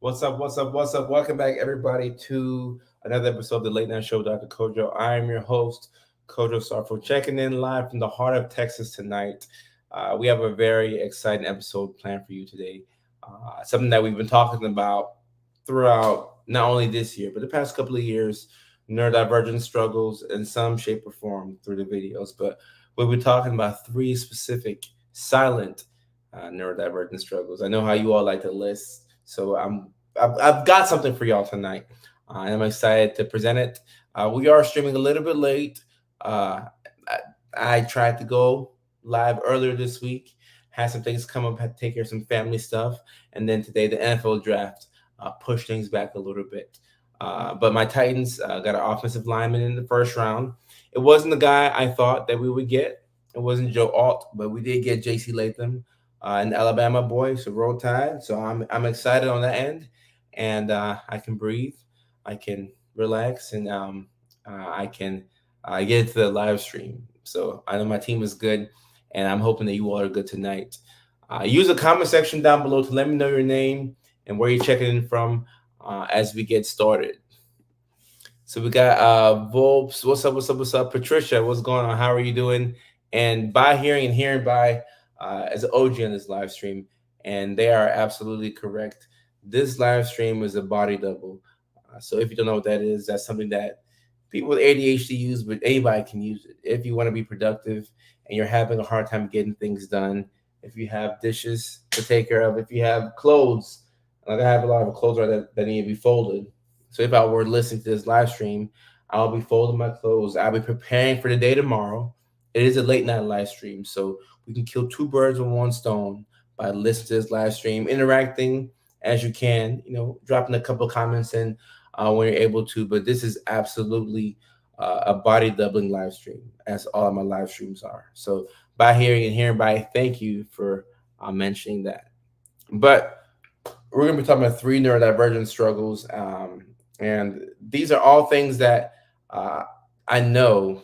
What's up? What's up? What's up? Welcome back, everybody, to another episode of the Late Night Show with Dr. Kojo. I am your host, Kojo Sarfo, checking in live from the heart of Texas tonight. We have a very exciting episode planned for you today. Something that we've been talking about throughout not only this year, but the past couple of years, neurodivergent struggles in some shape or form through the videos. But we'll be talking about three specific silent neurodivergent struggles. I know how you all like to list. So I've got something for y'all tonight, and I'm excited to present it. We are streaming a little bit late. I tried to go live earlier this week, had some things come up, had to take care of some family stuff, and then today the NFL draft pushed things back a little bit. But my Titans got an offensive lineman in the first round. It wasn't the guy I thought that we would get. It wasn't Joe Alt, but we did get J.C. Latham. An Alabama boy, so roll tide. So I'm excited on that end, and I can breathe, I can relax, and I can get into the live stream. So I know my team is good, and I'm hoping that you all are good tonight. Use the comment section down below to let me know your name and where you're checking in from as we get started. So we got Volps. What's up? What's up? What's up? Patricia, what's going on? How are you doing? And by hearing and hearing by as an OG on this live stream, and they are absolutely correct. This live stream is a body double. So if you don't know what that is, that's something that people with ADHD use, but anybody can use it. If you want to be productive and you're having a hard time getting things done, if you have dishes to take care of, if you have clothes, like I have a lot of clothes that need to be folded. So if I were listening to this live stream, I'll be folding my clothes. I'll be preparing for the day tomorrow. It is a late night live stream, so we can kill two birds with one stone by listening to this live stream, interacting as you can, dropping a couple of comments in when you're able to. But this is absolutely a body doubling live stream, as all of my live streams are. So by hearing and hearing by, thank you for mentioning that. But we're going to be talking about three neurodivergent struggles. And these are all things that I know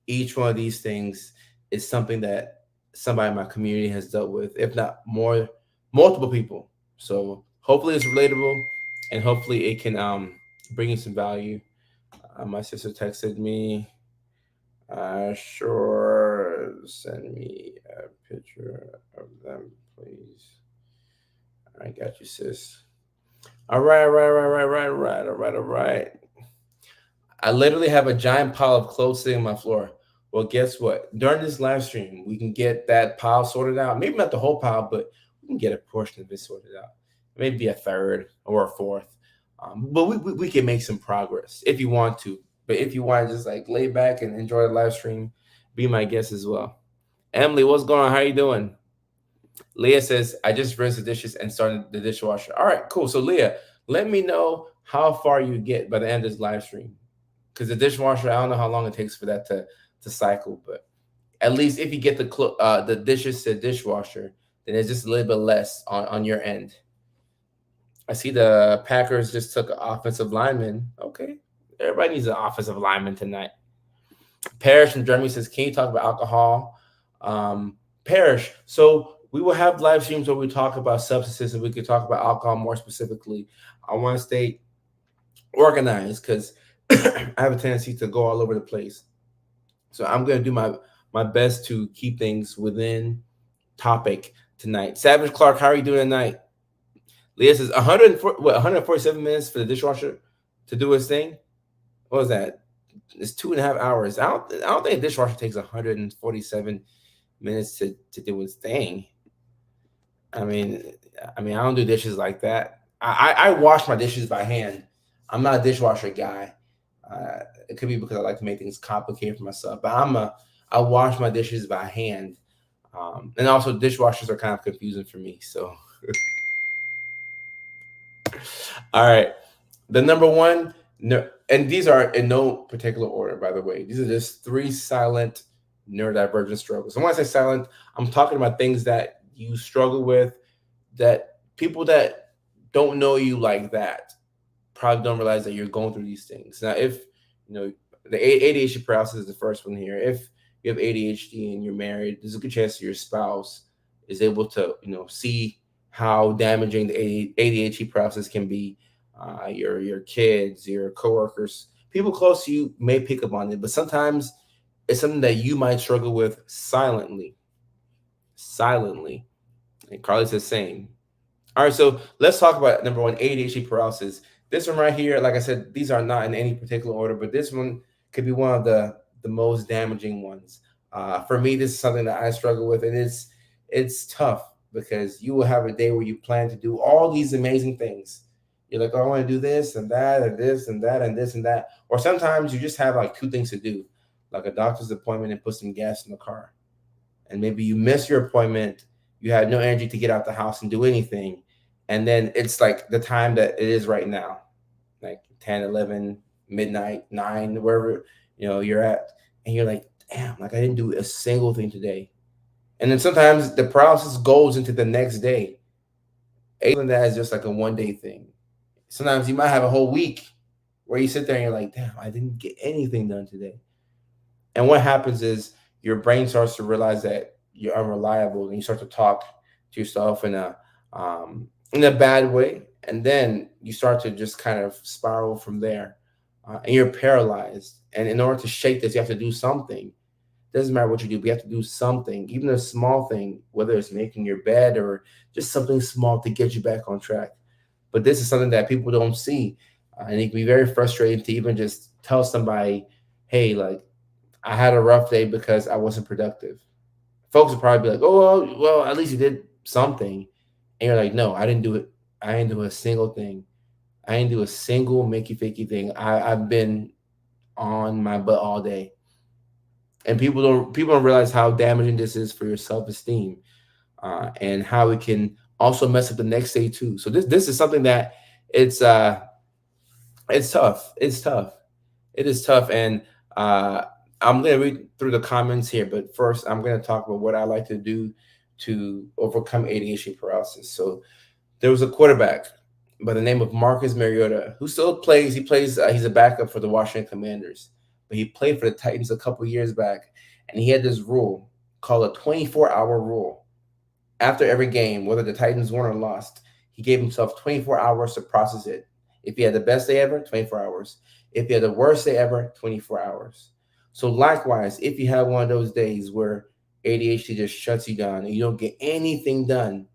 each one of these things is something that somebody in my community has dealt with, if not more, multiple people. So hopefully it's relatable, and hopefully it can bring you some value. My sister texted me, sure, send me a picture of them, please. I got you, sis. All right. I literally have a giant pile of clothes sitting on my floor. Well, guess what? During this live stream, we can get that pile sorted out. Maybe not the whole pile, but we can get a portion of it sorted out. Maybe a third or a fourth. But we can make some progress if you want to. But if you want to just like lay back and enjoy the live stream, be my guest as well. Emily, what's going on? How you doing? Leah says, I just rinsed the dishes and started the dishwasher. All right, cool. So Leah, let me know how far you get by the end of this live stream. Because the dishwasher, I don't know how long it takes for that to cycle, but at least if you get the dishes to the dishwasher, then it's just a little bit less on your end. I see the Packers just took an offensive lineman. Okay, everybody needs an offensive lineman tonight. Parrish from Germany says, can you talk about alcohol? Parrish, so we will have live streams where we talk about substances and we could talk about alcohol more specifically. I want to stay organized because I have a tendency to go all over the place. So I'm going to do my best to keep things within topic tonight. Savage Clark, how are you doing tonight? Leah says 147 minutes for the dishwasher to do its thing. What was that? It's 2.5 hours. I don't think a dishwasher takes 147 minutes to do its thing. I mean, I don't do dishes like that. I wash my dishes by hand. I'm not a dishwasher guy. It could be because I like to make things complicated for myself, but I wash my dishes by hand. And also dishwashers are kind of confusing for me. So, all right. The number one, and these are in no particular order, by the way. These are just three silent neurodivergent struggles. And when I say silent, I'm talking about things that you struggle with, that people that don't know you like that probably don't realize that you're going through these things. Now, if the ADHD paralysis is the first one here. If you have ADHD and you're married, there's a good chance your spouse is able to, see how damaging the ADHD process can be. Your kids, your coworkers, people close to you may pick up on it, but sometimes it's something that you might struggle with silently. Silently. And Carly's the same. All right, so let's talk about number one, ADHD paralysis. This one right here, like I said, these are not in any particular order, but this one could be one of the most damaging ones. For me, this is something that I struggle with, and it's tough because you will have a day where you plan to do all these amazing things. You're like, oh, I want to do this and that and this and that and this and that. Or sometimes you just have like two things to do, like a doctor's appointment and put some gas in the car. And maybe you miss your appointment, you had no energy to get out the house and do anything, and then it's like the time that it is right now, like 10, 11, midnight, 9, wherever you're at, and you're like, damn, like I didn't do a single thing today. And then sometimes the paralysis goes into the next day. Even that is just like a 1 day thing. Sometimes you might have a whole week where you sit there and you're like, damn, I didn't get anything done today. And what happens is your brain starts to realize that you're unreliable, and you start to talk to yourself in a bad way, and then you start to just kind of spiral from there, and you're paralyzed. And in order to shake this, you have to do something. Doesn't matter what you do, but you have to do something, even a small thing, whether it's making your bed or just something small to get you back on track. But this is something that people don't see, and it can be very frustrating to even just tell somebody, "Hey, like I had a rough day because I wasn't productive." Folks would probably be like, "Oh, well, at least you did something," and you're like, "No, I didn't do it. I didn't do a single thing. I didn't do a single makey fakey thing. I've been on my butt all day." And people don't realize how damaging this is for your self esteem, and how it can also mess up the next day too. So this is something that it's uh it's tough. It's tough. It is tough, and uh, I'm going to read through the comments here. But first, I'm going to talk about what I like to do to overcome ADHD paralysis. So there was a quarterback by the name of Marcus Mariota who still plays. He plays. He's a backup for the Washington Commanders, but he played for the Titans a couple years back, and he had this rule called a 24-hour rule. After every game, whether the Titans won or lost, he gave himself 24 hours to process it. If he had the best day ever, 24 hours. If you had the worst day ever, 24 hours. So likewise, if you have one of those days where ADHD just shuts you down and you don't get anything done,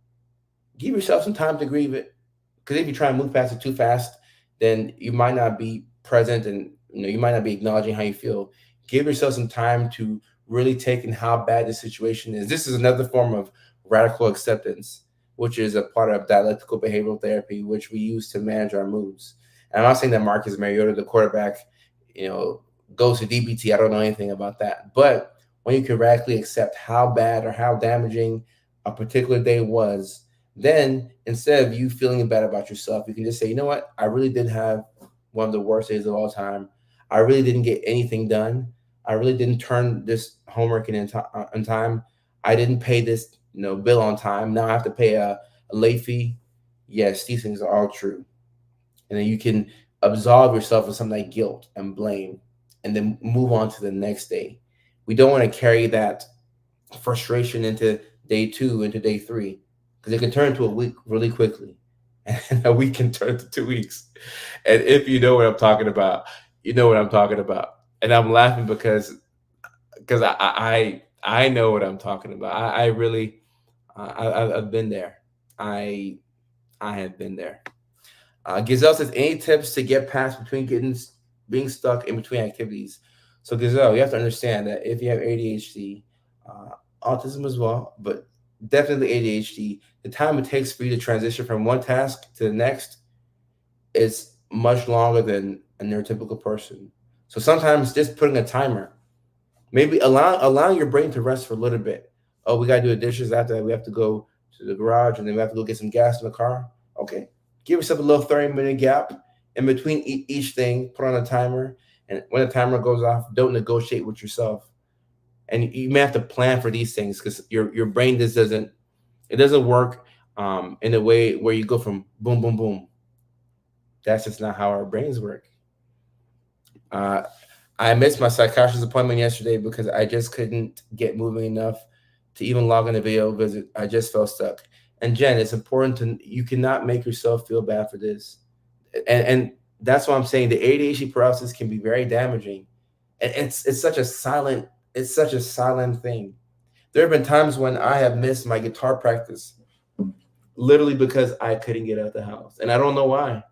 give yourself some time to grieve it. Because if you try and move past it too fast, then you might not be present, and you might not be acknowledging how you feel. Give yourself some time to really take in how bad the situation is. This is another form of radical acceptance, which is a part of dialectical behavioral therapy, which we use to manage our moods. And I'm not saying that Marcus Mariota, the quarterback, you know, goes to DBT. I don't know anything about that. But when you can radically accept how bad or how damaging a particular day was, then instead of you feeling bad about yourself, you can just say, you know what? I really did have one of the worst days of all time. I really didn't get anything done. I really didn't turn this homework in time. I didn't pay this bill on time. Now I have to pay a late fee. Yes, these things are all true. And then you can absolve yourself of some of that guilt and blame, and then move on to the next day. We don't want to carry that frustration into day 2, into day 3, because it can turn into a week really quickly, and a week can turn to 2 weeks. And if you know what I'm talking about, you know what I'm talking about. And I'm laughing because I know what I'm talking about. I really I've been there. I I have been there. Gazelle says, any tips to get past between being stuck in between activities? So Gazelle, you have to understand that if you have ADHD, autism as well, but definitely ADHD, the time it takes for you to transition from one task to the next is much longer than a neurotypical person. So sometimes just putting a timer, maybe allowing your brain to rest for a little bit. Oh, we gotta do the dishes. After that, we have to go to the garage, and then we have to go get some gas in the car. Okay, give yourself a little 30-minute gap in between each thing. Put on a timer, and when the timer goes off, don't negotiate with yourself. And you may have to plan for these things because your brain just doesn't work in a way where you go from boom boom boom. That's just not how our brains work. Uh, I missed my psychiatrist appointment yesterday because I just couldn't get moving enough to even log in a video visit. I just felt stuck. And Jen, it's important to you cannot make yourself feel bad for this. And that's why I'm saying the ADHD process can be very damaging. And it's such a silent thing. There have been times when I have missed my guitar practice literally because I couldn't get out of the house. And I don't know why.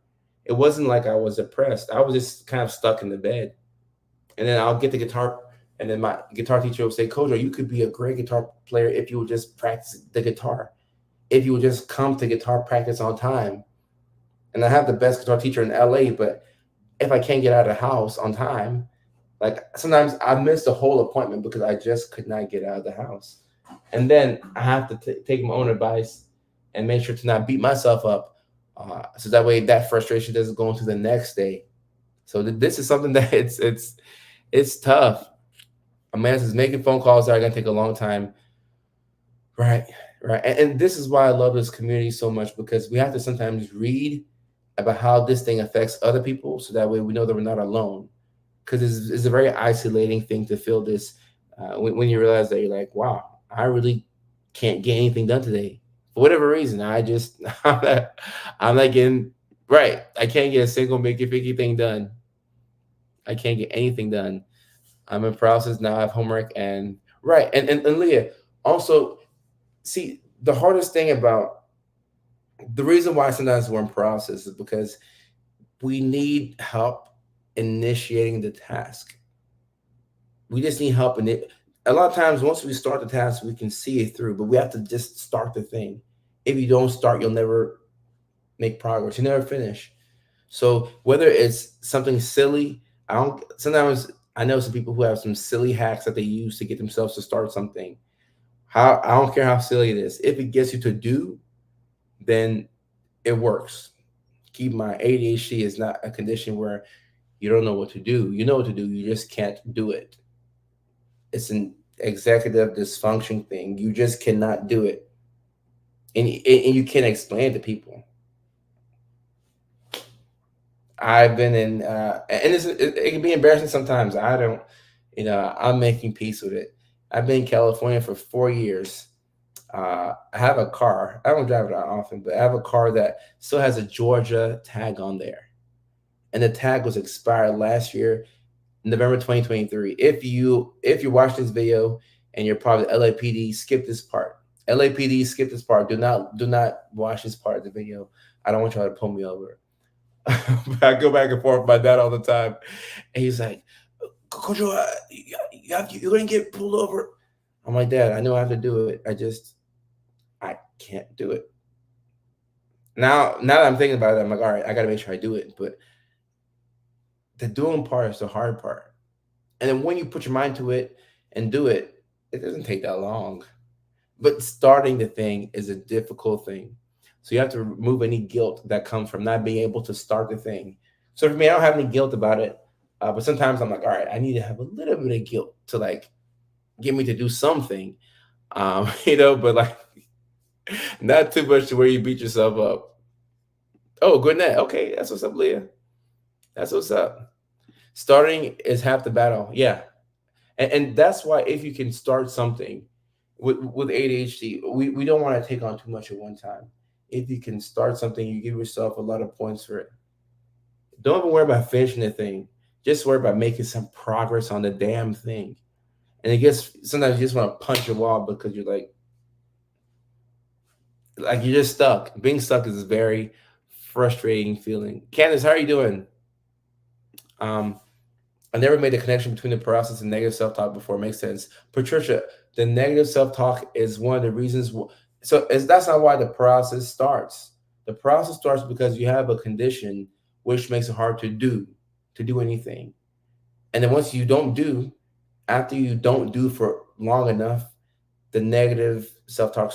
It wasn't like I was depressed. I was just kind of stuck in the bed. And then I'll get the guitar, and then my guitar teacher will say, Kojo, you could be a great guitar player if you would just practice the guitar. If you would just come to guitar practice on time. And I have the best guitar teacher in LA, but if I can't get out of the house on time, like sometimes I miss the whole appointment because I just could not get out of the house. And then I have to take my own advice and make sure to not beat myself up. So that way that frustration doesn't go into the next day. So this is something that it's tough. A man says making phone calls are gonna take a long time. Right, right. And this is why I love this community so much because we have to sometimes read about how this thing affects other people so that way we know that we're not alone. Because it's a very isolating thing to feel this when you realize that you're like, wow, I really can't get anything done today. For whatever reason, I'm not getting right. I can't get a single Mickey Picky thing done. I can't get anything done. I'm in process now. I have homework and right. And Leah, also see the hardest thing about the reason why sometimes we're in process is because we need help initiating the task. We just need help in it. A lot of times, once we start the task, we can see it through, but we have to just start the thing. If you don't start, you'll never make progress. You never finish. So whether it's something silly, I don't. Sometimes I know some people who have some silly hacks that they use to get themselves to start something. How I don't care how silly it is. If it gets you to do, then it works. Keep in mind, ADHD is not a condition where you don't know what to do. You know what to do. You just can't do it. It's an executive dysfunction thing. You just cannot do it, and you can't explain it to people. I've been in, and it can be embarrassing sometimes. I don't, I'm making peace with it. I've been in California for 4 years. I have a car. I don't drive it that often, but I have a car that still has a Georgia tag on there, and the tag was expired last year, November 2023. If you're watching this video and you're part of the LAPD, skip this part. LAPD, skip this part. Do not watch this part of the video. I don't want y'all to pull me over. I go back and forth with my dad all the time, and he's like, "Kojo, you're gonna get pulled over." I'm like, "Dad, I know I have to do it. I can't do it." Now that I'm thinking about it, I'm like, all right, I got to make sure I do it. But the doing part is the hard part. And then when you put your mind to it and do it, it doesn't take that long. But starting the thing is a difficult thing. So you have to remove any guilt that comes from not being able to start the thing. So for me, I don't have any guilt about it. But sometimes I'm like, all right, I need to have a little bit of guilt to like get me to do something. But like not too much to where you beat yourself up. Oh, good night. Okay, that's what's up, Leah. That's what's up. Starting is half the battle. Yeah. And that's why if you can start something with ADHD, we don't want to take on too much at one time. If you can start something, you give yourself a lot of points for it. Don't even worry about finishing the thing. Just worry about making some progress on the damn thing. And it gets sometimes you just want to punch a wall because you're like you're just stuck. Being stuck is a very frustrating feeling. Candace, how are you doing? Um, I never made the connection between the paralysis and negative self-talk before. It makes sense. Patricia, the negative self-talk is one of the reasons. That's not why the paralysis starts. The paralysis starts because you have a condition which makes it hard to do anything. And then once you don't do, after you don't do for long enough, the negative self-talk,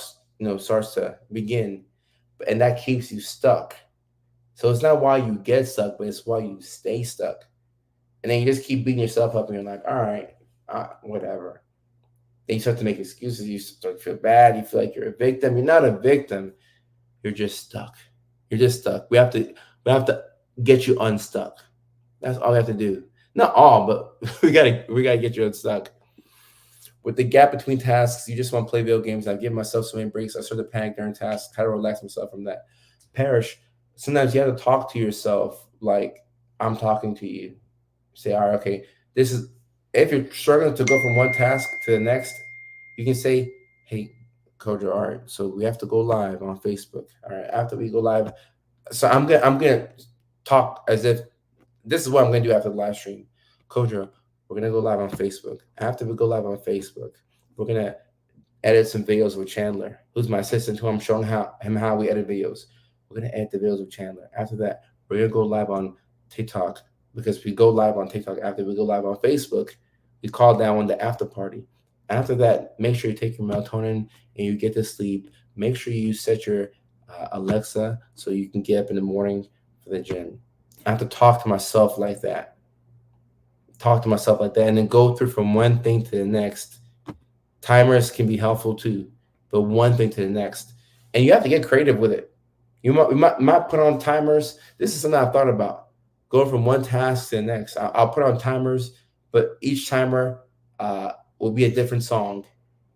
starts to begin, and that keeps you stuck. So it's not why you get stuck, but it's why you stay stuck. And then you just keep beating yourself up, and you're like, all right, whatever. Then you start to make excuses. You start to feel bad. You feel like you're a victim. You're not a victim. You're just stuck. You're just stuck. We have to get you unstuck. That's all we have to do. Not all, but we gotta get you unstuck. With the gap between tasks, you just want to play video games. I give myself so many breaks. I start to panic during tasks. How to relax myself from that? Perish. Sometimes you have to talk to yourself like I'm talking to you. Say, all right, okay, this is. If you're struggling to go from one task to the next, you can say, hey, Kojo, all right, so we have to go live on Facebook. All right, after we go live, so I'm gonna talk as if this is what I'm gonna do after the live stream. Kojo, we're gonna go live on Facebook. After we go live on Facebook, we're gonna edit some videos with Chandler, who's my assistant, who I'm showing how we edit videos. We're gonna edit the videos with Chandler. After that, we're gonna go live on TikTok because we go live on TikTok after we go live on Facebook. We call that one the after party. After that, make sure you take your melatonin and you get to sleep. Make sure you set your Alexa so you can get up in the morning for the gym. I have to talk to myself like that. Talk to myself like that, and then go through from one thing to the next. Timers can be helpful too, but one thing to the next, and you have to get creative with it. You might put on timers. This is something I've thought about. Going from one task to the next. I'll put on timers, but each timer will be a different song,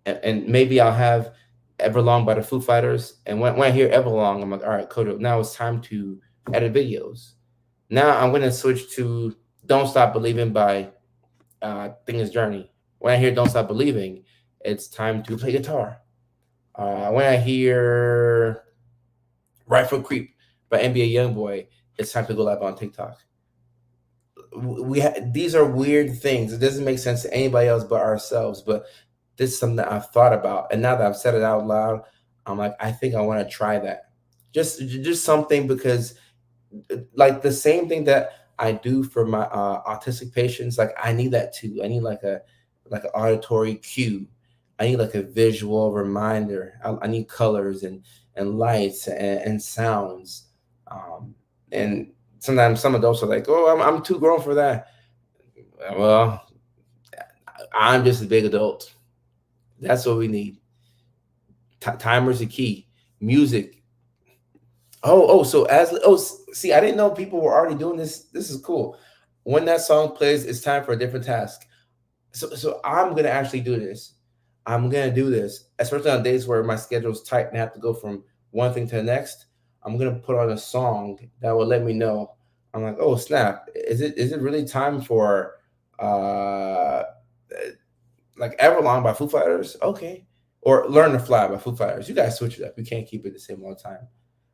and maybe I'll have Everlong by the Foo Fighters. And when I hear Everlong, I'm like, all right, Kodo, now it's time to edit videos. Now I'm gonna switch to "Don't Stop Believing" by Thing Is Journey. When I hear "Don't Stop Believing," it's time to play guitar. When I hear "Right Foot Creep" by NBA YoungBoy, it's time to go live on TikTok. These are weird things. It doesn't make sense to anybody else but ourselves. But this is something that I've thought about, and now that I've said it out loud, I'm like, I think I want to try that. Just something because like the same thing that I do for my autistic patients, like I need that too. I need like an auditory cue. I need like a visual reminder. I need colors and lights and sounds. And sometimes some adults are like, "Oh, I'm too grown for that." Well, I'm just a big adult. That's what we need. Timers are key. Music. So see, I didn't know people were already doing this. This is cool. When that song plays, it's time for a different task. So I'm gonna actually do this. I'm gonna do this, especially on days where my schedule's tight and I have to go from one thing to the next. I'm gonna put on a song that will let me know. I'm like, oh snap! Is it really time for uh like Everlong by Foo Fighters? Okay, or Learn to Fly by Foo Fighters. You guys switch it up. You can't keep it the same all the time.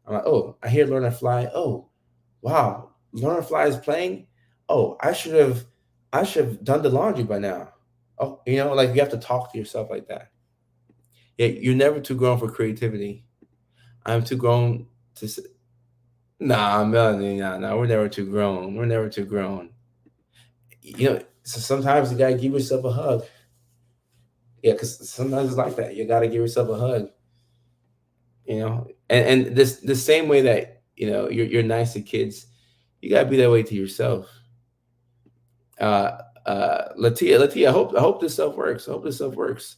I'm like, oh, I hear Learn to Fly. Oh, wow, Learn to Fly is playing. Oh, I should have done the laundry by now. Oh, like you have to talk to yourself like that. Yeah, you're never too grown for creativity. I'm too grown to. Nah, Melanie, nah. We're never too grown. We're never too grown. So sometimes you gotta give yourself a hug. Yeah, because sometimes it's like that. You gotta give yourself a hug. And this the same way that you're nice to kids, you gotta be that way to yourself. Uh, Latia, I hope this stuff works. I hope this stuff works.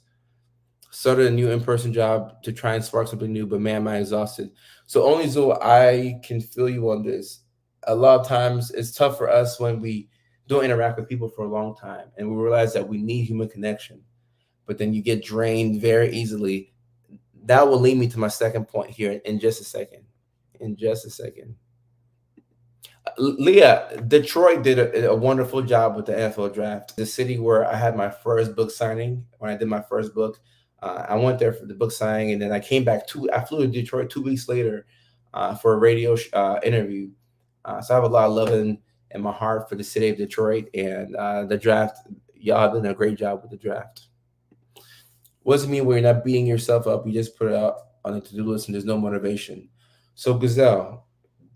Started a new in-person job to try and spark something new, but man, am I exhausted. So only so I can feel you on this. A lot of times it's tough for us when we don't interact with people for a long time and we realize that we need human connection, but then you get drained very easily. That will lead me to my second point here in just a second. In just a second. Leah, Detroit did a wonderful job with the NFL draft. The city where I had my first book signing, when I did my first book, I went there for the book signing, and then I came back. I flew to Detroit 2 weeks later for a radio interview. So I have a lot of love in my heart for the city of Detroit and the draft. Y'all have done a great job with the draft. What does it mean when you're not beating yourself up? You just put it out on the to-do list and there's no motivation. So Gazelle,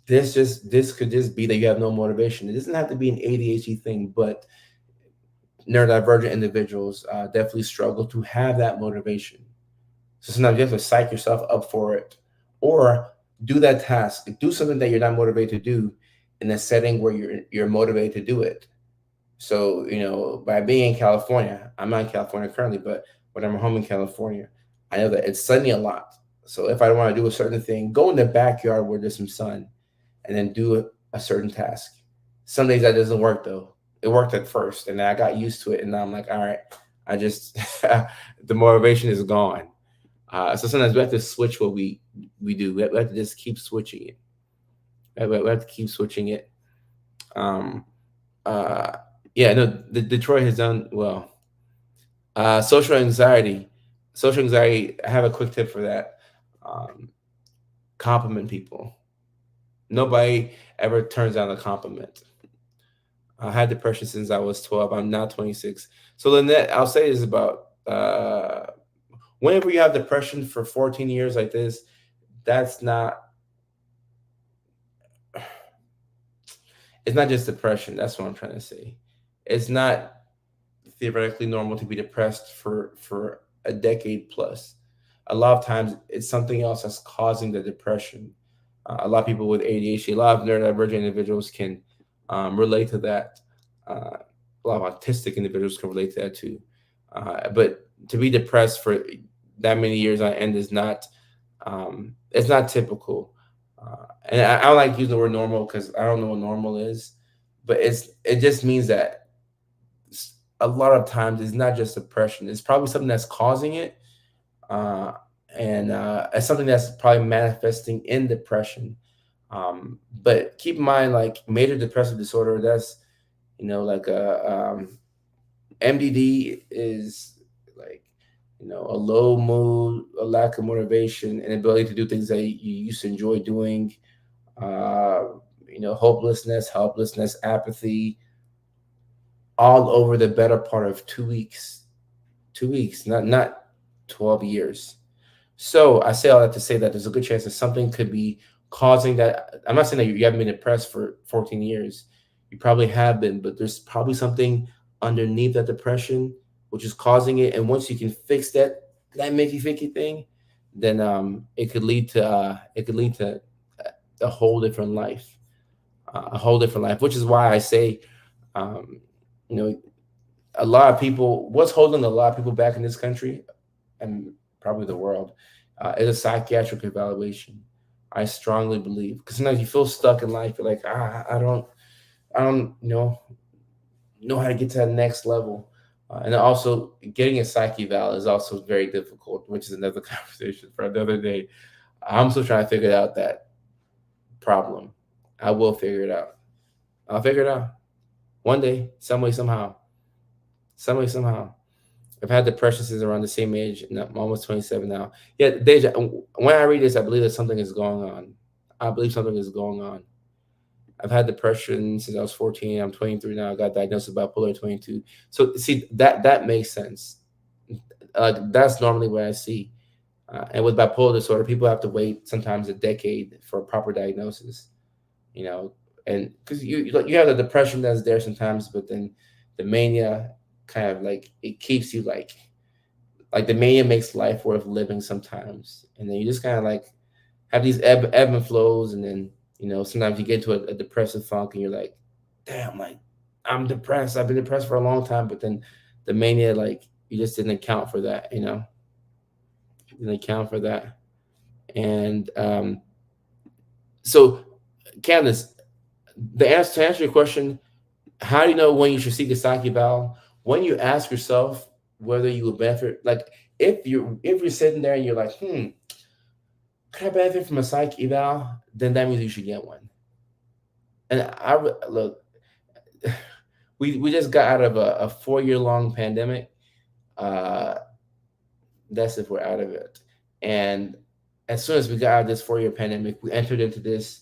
this could just be that you have no motivation. It doesn't have to be an ADHD thing, but neurodivergent individuals definitely struggle to have that motivation. So sometimes you have to psych yourself up for it, or do that task, do something that you're not motivated to do in a setting where you're motivated to do it. So by being in California, I'm not in California currently, but when I'm home in California, I know that it's sunny a lot. So if I want to do a certain thing, go in the backyard where there's some sun and then do a certain task. Some days that doesn't work though. it worked at first, and then I got used to it, and now I'm like, all right, I just the motivation is gone. So sometimes we have to switch what we do. We have to just keep switching it. We have to keep switching it. Um, uh, yeah, no, Detroit has done well. Social anxiety. Social anxiety. I have a quick tip for that. Um, Compliment people. Nobody ever turns down a compliment. I had depression since I was 12. I'm now 26. So Lynette, I'll say this about whenever you have depression for 14 years like this, that's not it's not just depression. That's what I'm trying to say. It's not theoretically normal to be depressed for a decade plus. A lot of times it's something else that's causing the depression. A lot of people with ADHD, a lot of neurodivergent individuals can relate to that. A lot of autistic individuals can relate to that too. But to be depressed for that many years on end is not it's not typical. And I don't like using the word normal because I don't know what normal is, but it just means that a lot of times it's not just depression. It's probably something that's causing it, uh, and it's something that's probably manifesting in depression. But keep in mind, like major depressive disorder, that's like MDD is like a low mood, a lack of motivation, and ability to do things that you used to enjoy doing. Uh, hopelessness, helplessness, apathy, all over the better part of 2 weeks. 2 weeks, not 12 years. So I say all that to say that there's a good chance that something could be causing that. I'm not saying that you haven't been depressed for 14 years. You probably have been, but there's probably something underneath that depression which is causing it. And once you can fix that Mickey Ficky thing, then it could lead to a whole different life, a whole different life. Which is why I say, um, you know, a lot of people. What's holding a lot of people back in this country, and probably the world, is a psychiatric evaluation. I strongly believe because sometimes you feel stuck in life. You're like, I don't know how to get to that next level. And also, getting a psych eval is also very difficult, which is another conversation for another day. I'm still trying to figure out that problem. I will figure it out. I'll figure it out one day, some way, somehow, some way, somehow. I've had depression since around the same age, and I'm almost 27 now. Yeah, Deja, when I read this, I believe that something is going on. I believe something is going on. I've had depression since I was 14. I'm 23 now. I got diagnosed with bipolar at 22. So see that makes sense. That's normally what I see. And with bipolar disorder, people have to wait sometimes a decade for a proper diagnosis. You know, and because you have the depression that's there sometimes, but then the mania kind of like it keeps you like the mania makes life worth living sometimes, and then you just kind of like have these ebb and flows, and then sometimes you get into a depressive funk, and you're like, damn, like I'm depressed. I've been depressed for a long time, but then the mania, like you just didn't account for that, didn't account for that, and so Candace, to answer your question, how do you know when you should seek a psych eval? When you ask yourself whether you would benefit, like if you're sitting there and you're like, can I benefit from a psych eval? Then that means you should get one. And look, we just got out of a 4 year long pandemic. Uh, that's if we're out of it. And as soon as we got out of this 4 year pandemic, we entered into this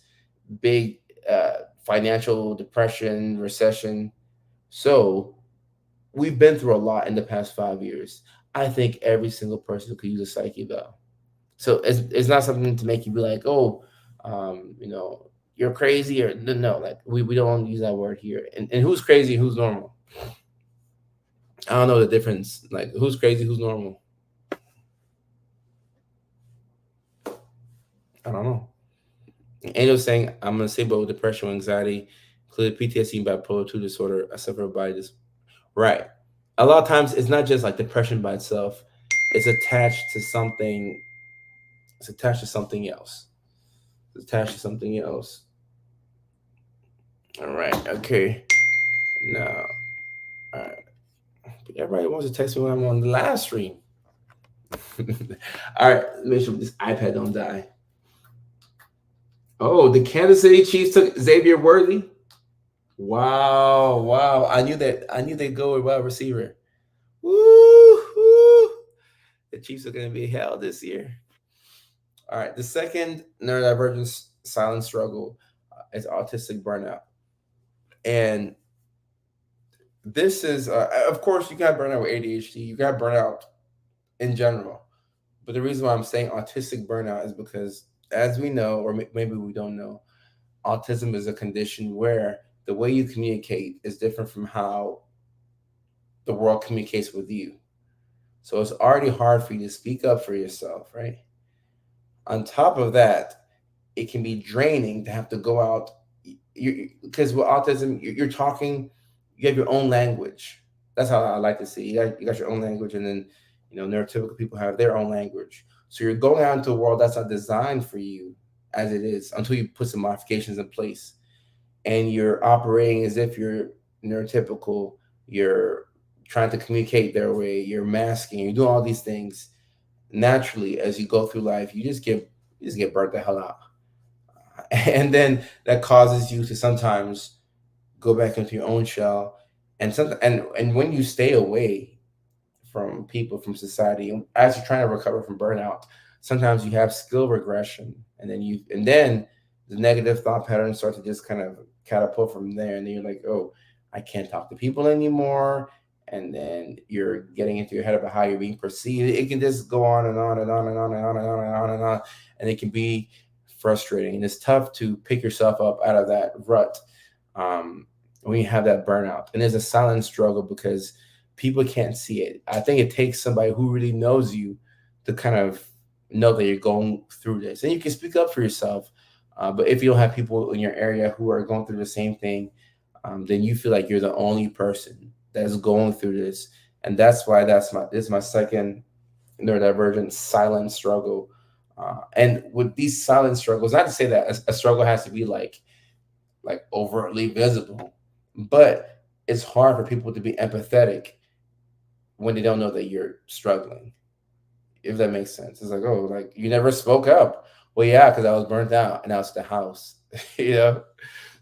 big financial depression, recession. So we've been through a lot in the past 5 years. I think every single person could use a psych eval. So it's not something to make you be like, oh, you're crazy or no, like we don't use that word here. And who's crazy, who's normal? I don't know the difference. Like who's crazy, who's normal? I don't know. Angel saying I'm gonna say about depression, anxiety, including PTSD and bipolar 2 disorder. I suffer by this. Right. A lot of times it's not just like depression by itself. It's attached to something. It's attached to something else. It's attached to something else. All right. Okay. Now Everybody wants to text me when I'm on the live stream. All right, make sure this iPad don't die. Oh, the Kansas City Chiefs took Xavier Worthy. Wow, wow. I knew that. I knew they'd go with wide receiver. Woo, woo. The Chiefs are going to be hell this year. All right. The second neurodivergent silent struggle is autistic burnout. And this is, of course, you got burnout with ADHD. You got burnout in general. But the reason why I'm saying autistic burnout is because, as we know, or maybe we don't know, autism is a condition where the way you communicate is different from how the world communicates with you. So it's already hard for you to speak up for yourself, right? On top of that, it can be draining to have to go out because with autism, you're talking, you have your own language. That's how I like to see. You got your own language, and then neurotypical people have their own language. So you're going out into a world that's not designed for you as it is until you put some modifications in place, and you're operating as if you're neurotypical. You're trying to communicate their way. You're masking. You're doing all these things naturally as you go through life. You just get burnt the hell out, and then that causes you to sometimes go back into your own shell, and when you stay away from people, from society, and as you're trying to recover from burnout, sometimes you have skill regression, and then the negative thought patterns start to just kind of catapult from there, and then you're like, oh, I can't talk to people anymore, and then you're getting into your head about how you're being perceived. It can just go on and on and on and on and on and on and on and on, and it can be frustrating, and it's tough to pick yourself up out of that rut when you have that burnout. And there's a silent struggle because people can't see it. I think it takes somebody who really knows you to kind of know that you're going through this, and you can speak up for yourself. But if you don't have people in your area who are going through the same thing, then you feel like you're the only person that's going through this, and that's why this is my second neurodivergent silent struggle. And with these silent struggles, not to say that a struggle has to be like overtly visible, but it's hard for people to be empathetic when they don't know that you're struggling. If that makes sense, it's like, oh, like you never spoke up. Well, yeah, because I was burnt out and I was at the house, you know.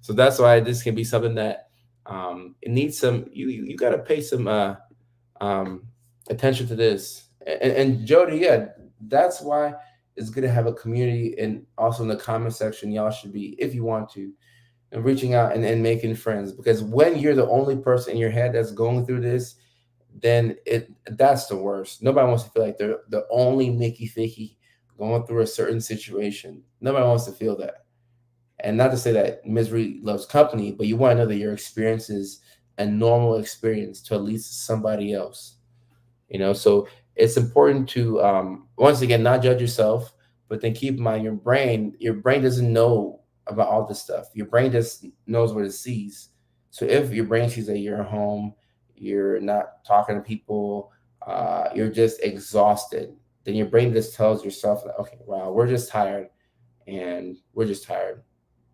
So that's why this can be something that it needs some. You got to pay some um, attention to this. And Jody, yeah, that's why it's good to have a community, and also in the comment section, y'all should be, if you want to, and reaching out and making friends, because when you're the only person in your head that's going through this, then that's the worst. Nobody wants to feel like they're the only Mickey Thicky going through a certain situation. Nobody wants to feel that. And not to say that misery loves company, but you want to know that your experience is a normal experience to at least somebody else. So it's important to once again not judge yourself, but then keep in mind your brain doesn't know about all this stuff. Your brain just knows what it sees. So if your brain sees that you're home, you're not talking to people, you're just exhausted, then your brain just tells yourself that, okay, wow, we're just tired, and we're just tired.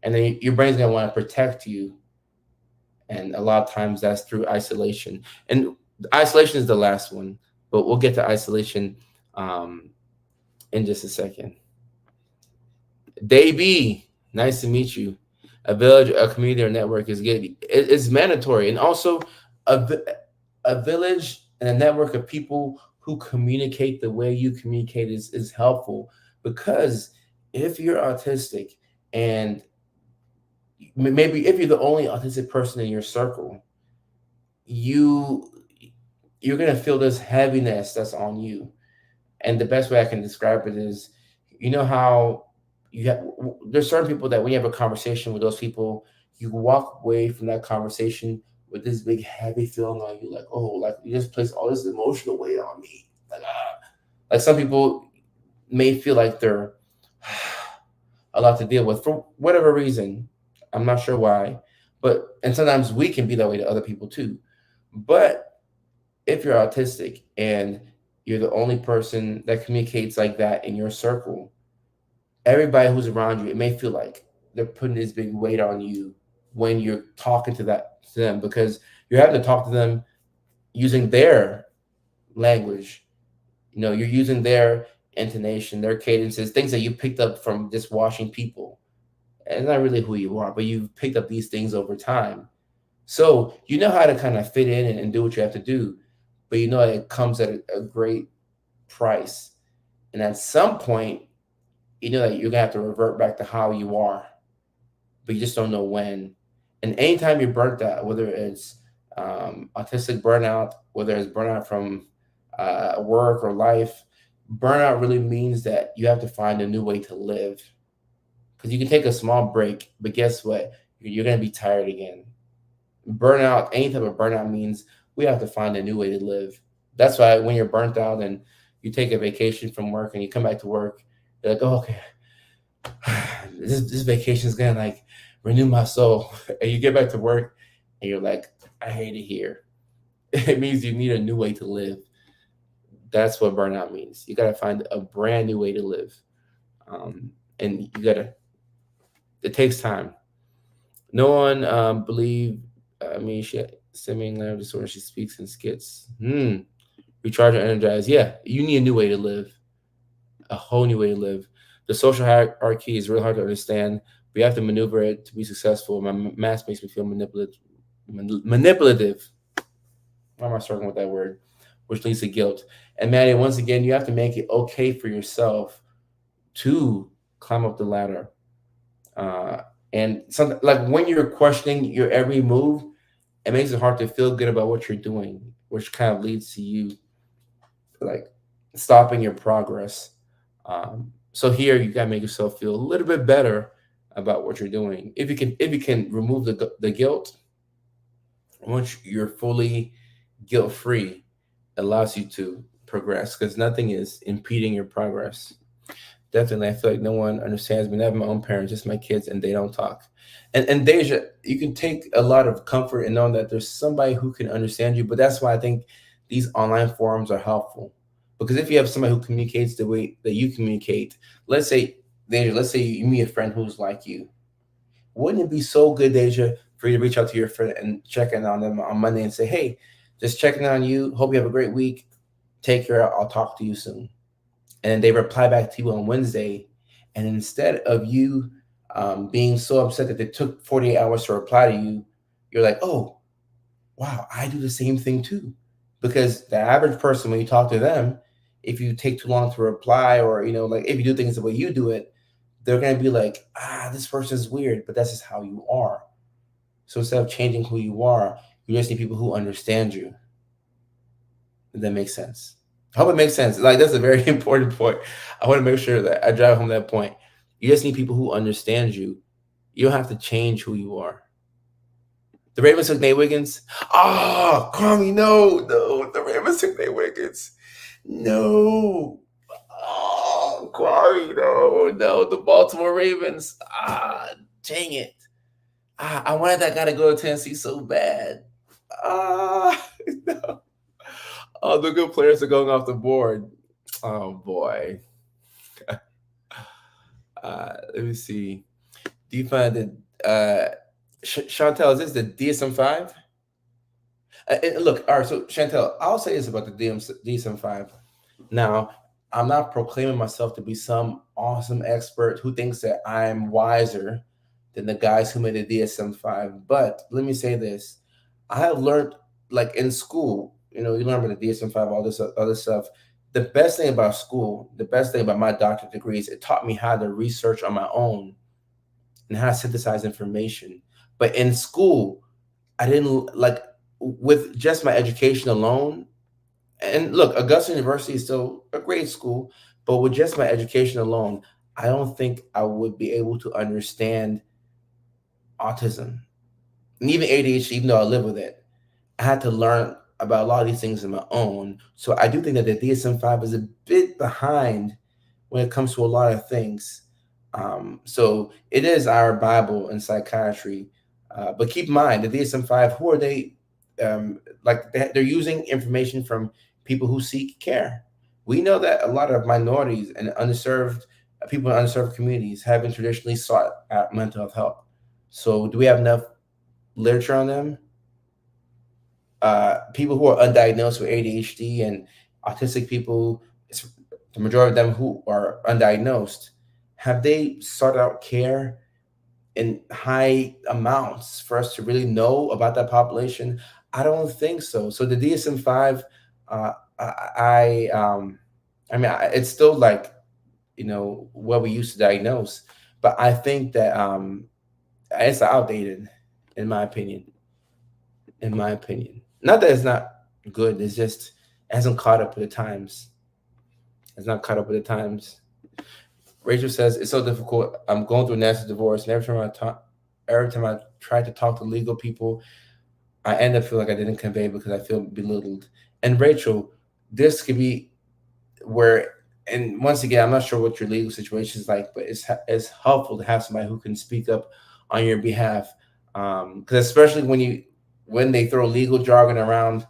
And then your brain's gonna want to protect you, and a lot of times that's through isolation. And isolation is the last one, but we'll get to isolation um, in just a second. Day B, nice to meet you. A village, a community, or network is good. It's mandatory, and also a village and a network of people who communicate the way you communicate is helpful, because if you're autistic, and maybe if you're the only autistic person in your circle, you you're gonna feel this heaviness that's on you. And the best way I can describe it is, how you have there's certain people that when you have a conversation with those people, you walk away from that conversation with this big heavy feeling on you, like, oh, like you just placed all this emotional weight on me. Like some people may feel like they're a lot to deal with for whatever reason. I'm not sure why, and sometimes we can be that way to other people too. But if you're autistic and you're the only person that communicates like that in your circle, everybody who's around you, it may feel like they're putting this big weight on you when you're talking to them, because you have to talk to them using their language. You're using their intonation, their cadences, things that you picked up from just watching people. And it's not really who you are, but you've picked up these things over time. So you know how to kind of fit in and do what you have to do, but you know it comes at a great price. And at some point, you know that you're gonna have to revert back to how you are, but you just don't know when. And anytime you're burnt out, whether it's autistic burnout, whether it's burnout from work or life, burnout really means that you have to find a new way to live. Because you can take a small break, but guess what? You're going to be tired again. Burnout, any type of burnout means we have to find a new way to live. That's why when you're burnt out and you take a vacation from work and you come back to work, you're like, oh, okay, this vacation is going to like renew my soul. And you get back to work and you're like, I hate it here. It means you need a new way to live. That's what burnout means. You got to find a brand new way to live. And you got to, it takes time. No one believe me. She sending language disorder. She speaks in skits. Recharge and energize. Yeah, you need a new way to live, a whole new way to live. The social hierarchy is really hard to understand. We have to maneuver it to be successful. My mask makes me feel manipulative. Manipulative. Why am I struggling with that word? Which leads to guilt. And Maddie, once again, you have to make it okay for yourself to climb up the ladder. And something like when you're questioning your every move, it makes it hard to feel good about what you're doing, which kind of leads to you like stopping your progress. So here you gotta make yourself feel a little bit better about what you're doing. If you can remove the guilt, once you're fully guilt free, allows you to progress because nothing is impeding your progress. Definitely, I feel like no one understands me. Not my own parents, just my kids, and they don't talk. And Deja, you can take a lot of comfort in knowing that there's somebody who can understand you. But that's why I think these online forums are helpful. Because if you have somebody who communicates the way that you communicate, let's say Deja, let's say you meet a friend who's like you. Wouldn't it be so good, Deja, for you to reach out to your friend and check in on them on Monday and say, "Hey, just checking on you. Hope you have a great week. Take care. I'll talk to you soon." And they reply back to you on Wednesday, and instead of you being so upset that they took 48 hours to reply to you, you're like, oh, wow, I do the same thing too. Because the average person, when you talk to them, if you take too long to reply, or like if you do things the way you do it, they're gonna be like, this person's weird, but that's just how you are. So instead of changing who you are, you just need people who understand you. If that makes sense. I hope it makes sense. Like that's a very important point. I want to make sure that I drive home that point. You just need people who understand you. You don't have to change who you are. The Ravens took Nate Wiggins. Oh, Kwame, no. The Ravens took Nate Wiggins. No. Oh, Kwame, no. The Baltimore Ravens. Dang it. I wanted that guy to go to Tennessee so bad. No. Oh, the good players are going off the board. Oh boy. Let me see. Do you find that Chantel, is this the DSM-5? And look, all right. So Chantel, I'll say this about the DSM-5. Now, I'm not proclaiming myself to be some awesome expert who thinks that I'm wiser than the guys who made the DSM-5. But let me say this: I have learned, like in school, you learn about the DSM-5, all this other stuff. The best thing about school, the best thing about my doctorate degree is it taught me how to research on my own and how to synthesize information. But in school, I didn't like with just my education alone. And look, Augusta University is still a great school, but with just my education alone, I don't think I would be able to understand autism and even ADHD, even though I live with it. I had to learn about a lot of these things on my own. So I do think that the DSM-5 is a bit behind when it comes to a lot of things. So it is our Bible in psychiatry. But keep in mind, the DSM-5, who are they? Like they're using information from people who seek care. We know that a lot of minorities and underserved people in underserved communities have been traditionally sought out mental health help. So do we have enough literature on them? people who are undiagnosed with ADHD and autistic people, it's the majority of them who are undiagnosed, have they sought out care in high amounts for us to really know about that population? I don't think so. So the DSM-5, uh, I mean, it's still like, what we used to diagnose, but I think that it's outdated, in my opinion. In my opinion, not that it's not good. It's just it hasn't caught up with the times. It's not caught up with the times. Rachel says it's so difficult. I'm going through a nasty divorce, and every time I try to talk to legal people, I end up feeling like I didn't convey because I feel belittled. And Rachel, this could be where, and once again, I'm not sure what your legal situation is like, but it's helpful to have somebody who can speak up on your behalf. Because especially when they throw legal jargon around,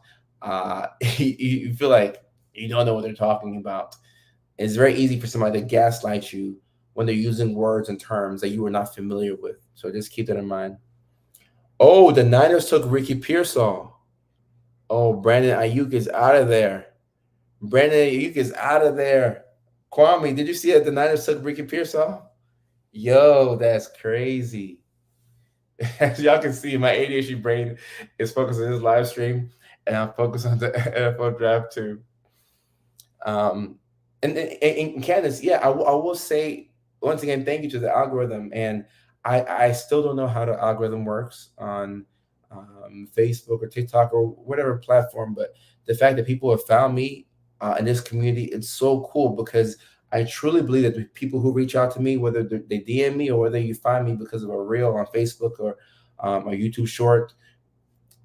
you feel like you don't know what they're talking about. It's very easy for somebody to gaslight you when they're using words and terms that you are not familiar with. So just keep that in mind. Oh, the Niners took Ricky Pearsall. Oh, Brandon Ayuk is out of there. Brandon Ayuk is out of there. Kwame, did you see that the Niners took Ricky Pearsall? Yo, that's crazy. As y'all can see, my ADHD brain is focused on this live stream, and I'm focused on the NFL draft too. Um, and Candace, yeah, I will say once again, thank you to the algorithm. And I still don't know how the algorithm works on Facebook or TikTok or whatever platform, but the fact that people have found me in this community, it's so cool because I truly believe that the people who reach out to me, whether they DM me or whether you find me because of a reel on Facebook or a YouTube short,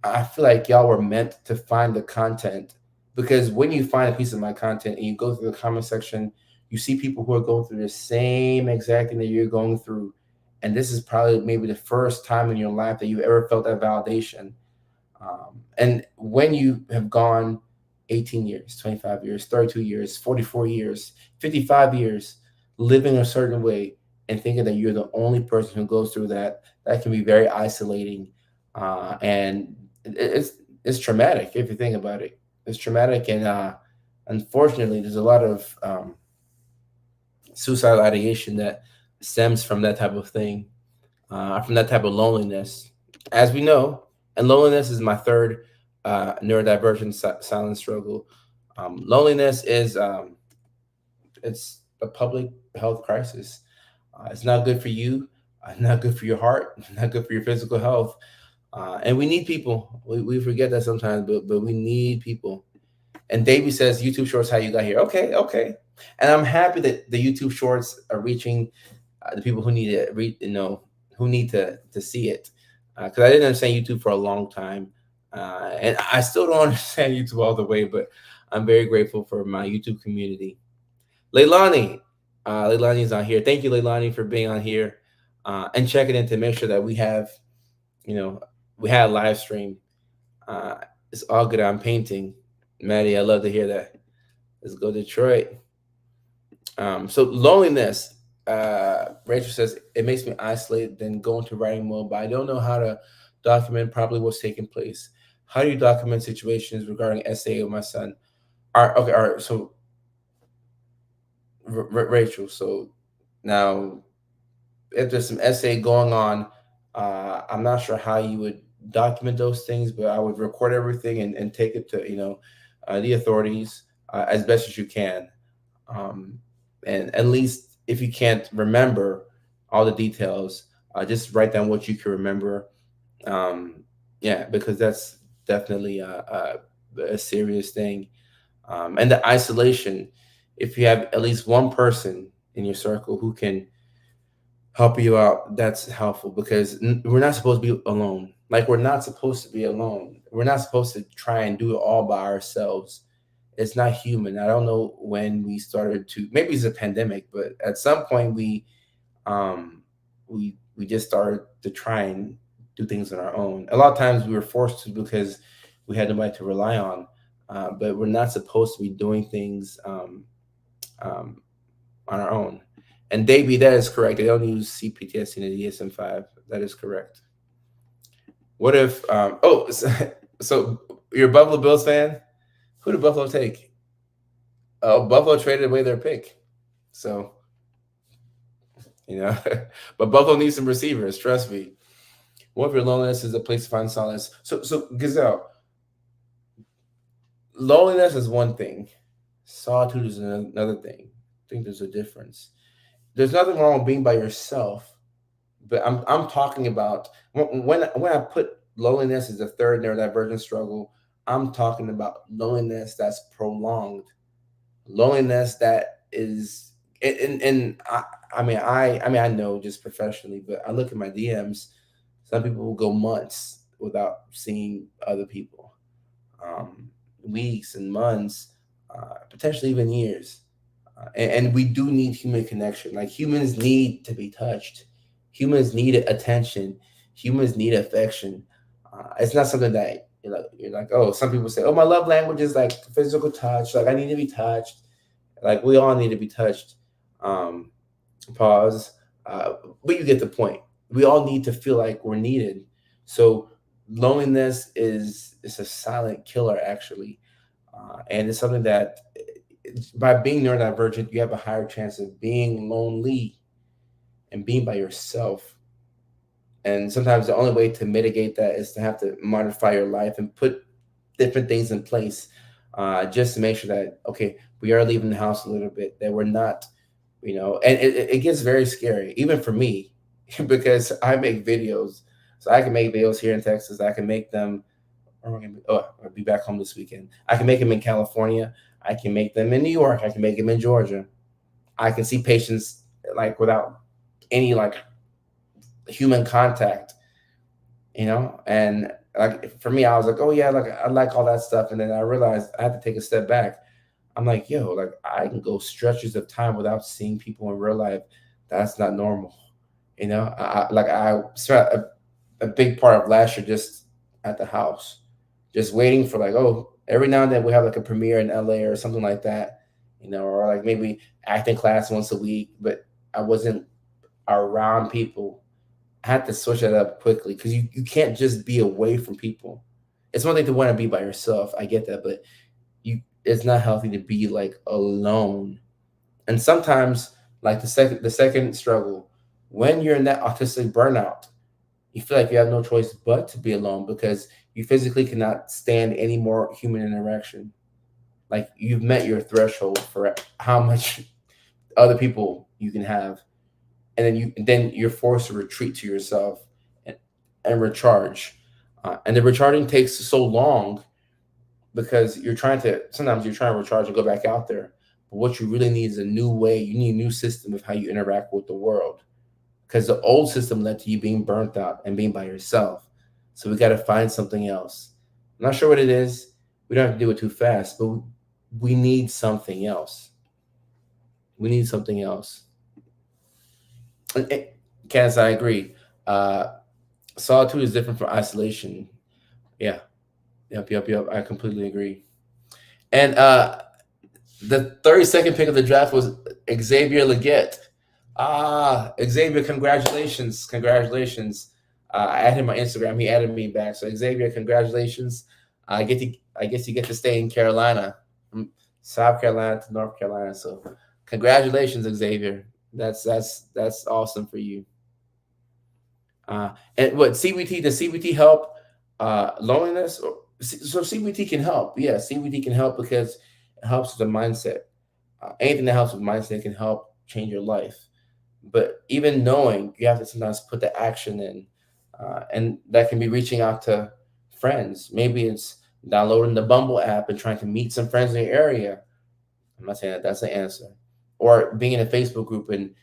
I feel like y'all were meant to find the content, because when you find a piece of my content and you go through the comment section, you see people who are going through the same exact thing that you're going through. And this is probably maybe the first time in your life that you've ever felt that validation. And when you have gone 18 years, 25 years, 32 years, 44 years, 55 years living a certain way and thinking that you're the only person who goes through that, that can be very isolating. And it's it's traumatic if you think about it. It's traumatic, and unfortunately, there's a lot of suicidal ideation that stems from that type of thing, from that type of loneliness, as we know. And loneliness is my third neurodivergent silent struggle. Loneliness is it's a public health crisis. It's not good for you, not good for your heart, not good for your physical health. And we need people. We forget that sometimes, but we need people. And Davey says YouTube Shorts, how you got here. Okay, okay. And I'm happy that the YouTube Shorts are reaching the people who need it, who need to see it. Because I didn't understand YouTube for a long time, and I still don't understand YouTube all the way. But I'm very grateful for my YouTube community. Leilani, Leilani's on here. Thank you, Leilani, for being on here and checking in to make sure that we have, you know, we had a live stream. Uh, it's all good. I'm painting. Maddie, I love to hear that. Let's go Detroit. So loneliness. Rachel says it makes me isolated, then go into writing mode, but I don't know how to document properly what's taking place. How do you document situations regarding essay of my son? All right, okay, all right. So Rachel, so now if there's some essay going on, I'm not sure how you would document those things, but I would record everything and take it to the authorities as best as you can. Um, and at least if you can't remember all the details, just write down what you can remember. Um, yeah, because that's definitely a serious thing. And the isolation, if you have at least one person in your circle who can help you out, that's helpful, because we're not supposed to be alone. Like, we're not supposed to be alone. We're not supposed to try and do it all by ourselves. It's not human. I don't know when we started to, maybe it's a pandemic, but at some point um we just started to try and do things on our own. A lot of times we were forced to because we had nobody to rely on. But we're not supposed to be doing things um, on our own. And Davey, that is correct. They don't use CPTSD in the DSM-5. That is correct. What if? So you're a Buffalo Bills fan? Who did Buffalo take? Oh, Buffalo traded away their pick. So, you know, but Buffalo needs some receivers. Trust me. What if your loneliness is a place to find solace? So Gazelle, loneliness is one thing. Solitude is another thing. I think there's a difference. There's nothing wrong with being by yourself, but I'm talking about when I put loneliness as a third neurodivergent struggle, I'm talking about loneliness that's prolonged, loneliness that is, and I know just professionally, but I look at my DMs. Some people will go months without seeing other people, weeks and months, potentially even years. And we do need human connection. Like humans need to be touched. Humans need attention. Humans need affection. It's not something that you're like, oh, some people say, oh, my love language is like physical touch. Like I need to be touched. Like we all need to be touched. Um, Pause. But you get the point. We all need to feel like we're needed. So loneliness is a silent killer, actually, and it's something that by being neurodivergent, you have a higher chance of being lonely and being by yourself. And sometimes the only way to mitigate that is to have to modify your life and put different things in place, just to make sure that okay, we are leaving the house a little bit, that we're not, and it gets very scary, even for me, because I make videos. So I can make videos here in Texas. I can make them, I'll be back home this weekend. I can make them in California. I can make them in New York. I can make them in Georgia. I can see patients like without any like human contact, and like for me, I was like, oh yeah, like I like all that stuff. And then I realized I had to take a step back. I'm like, yo, like I can go stretches of time without seeing people in real life. That's not normal. I spent a big part of last year just at the house, just waiting for like, oh, every now and then we have like a premiere in LA or something like that, or like maybe acting class once a week, but I wasn't around people. I had to switch that up quickly because you can't just be away from people. It's one thing to want to be by yourself. I get that, but it's not healthy to be like alone. And sometimes like the second struggle, when you're in that autistic burnout, you feel like you have no choice but to be alone because you physically cannot stand any more human interaction. Like you've met your threshold for how much other people you can have, and then you're forced to retreat to yourself and, and recharge. And the recharging takes so long because sometimes you're trying to recharge and go back out there. But what you really need is a new way. You need a new system of how you interact with the world, because the old system led to you being burnt out and being by yourself. So we got to find something else. I'm not sure what it is. We don't have to do it too fast, but we need something else. We need something else. Candace, I agree. Uh, Solitude is different from isolation. Yeah. Yep. I completely agree. And the 32nd pick of the draft was Xavier Leggett. Xavier, congratulations. Congratulations. I added him on Instagram. He added me back. So Xavier, congratulations. I guess you get to stay in Carolina, from South Carolina to North Carolina. So congratulations, Xavier. That's awesome for you. And what CBT does CBT help loneliness? So CBT can help. Yeah, CBT can help because it helps with the mindset. Anything that helps with mindset can help change your life. But even knowing, you have to sometimes put the action in, and that can be reaching out to friends. Maybe it's downloading the Bumble app and trying to meet some friends in your area. I'm not saying that that's the answer, or being in a Facebook group and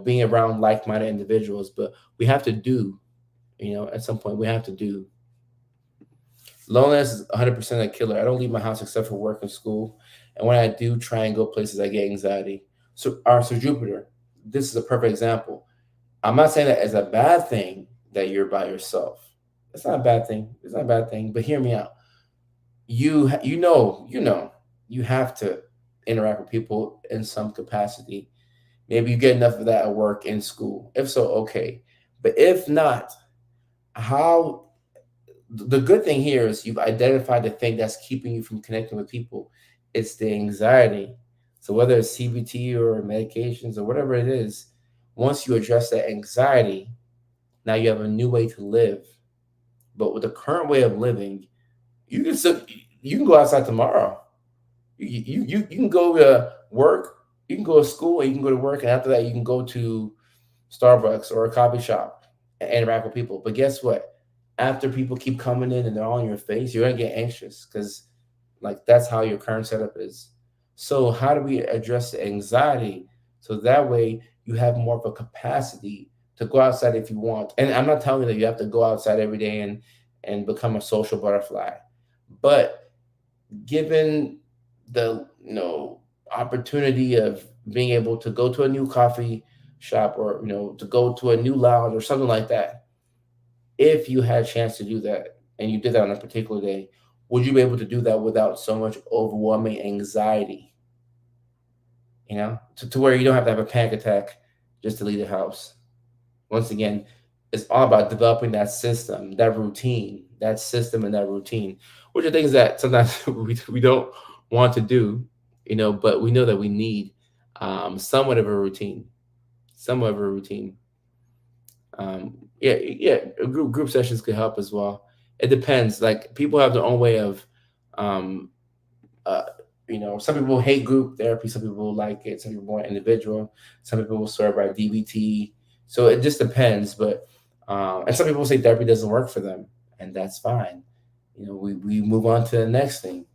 being around like-minded individuals. But we have to do, at some point we have to do. Loneliness is 100% a killer. I don't leave my house except for work and school, and when I do try and go places, I get anxiety. So Jupiter, this is a perfect example. I'm not saying that as a bad thing that you're by yourself. It's not a bad thing. It's not a bad thing. But hear me out. You have to interact with people in some capacity. Maybe you get enough of that at work and school. If so, okay. But if not, how The good thing here is you've identified the thing that's keeping you from connecting with people. It's the anxiety. So whether it's CBT or medications or whatever it is, once you address that anxiety, now you have a new way to live. But with the current way of living, you can still, you can go outside tomorrow. You can go to work, you can go to school, and you can go to work, and after that, you can go to Starbucks or a coffee shop and interact with people. But guess what? After people keep coming in and they're all in your face, you're gonna get anxious because like that's how your current setup is. So how do we address the anxiety so that way you have more of a capacity to go outside if you want? And I'm not telling you that you have to go outside every day and become a social butterfly, but given the opportunity of being able to go to a new coffee shop or to go to a new lounge or something like that, if you had a chance to do that and you did that on a particular day, would you be able to do that without so much overwhelming anxiety, to where you don't have to have a panic attack just to leave the house? Once again, it's all about developing that system, that routine, that system and that routine, which are things that sometimes we don't want to do, but we know that we need somewhat of a routine, somewhat of a routine. Yeah, group sessions could help as well. It depends. Like people have their own way of, um, uh, some people hate group therapy, some people like it, some people want individual, some people will swear by DBT. So it just depends. But and some people say therapy doesn't work for them, and that's fine. We move on to the next thing.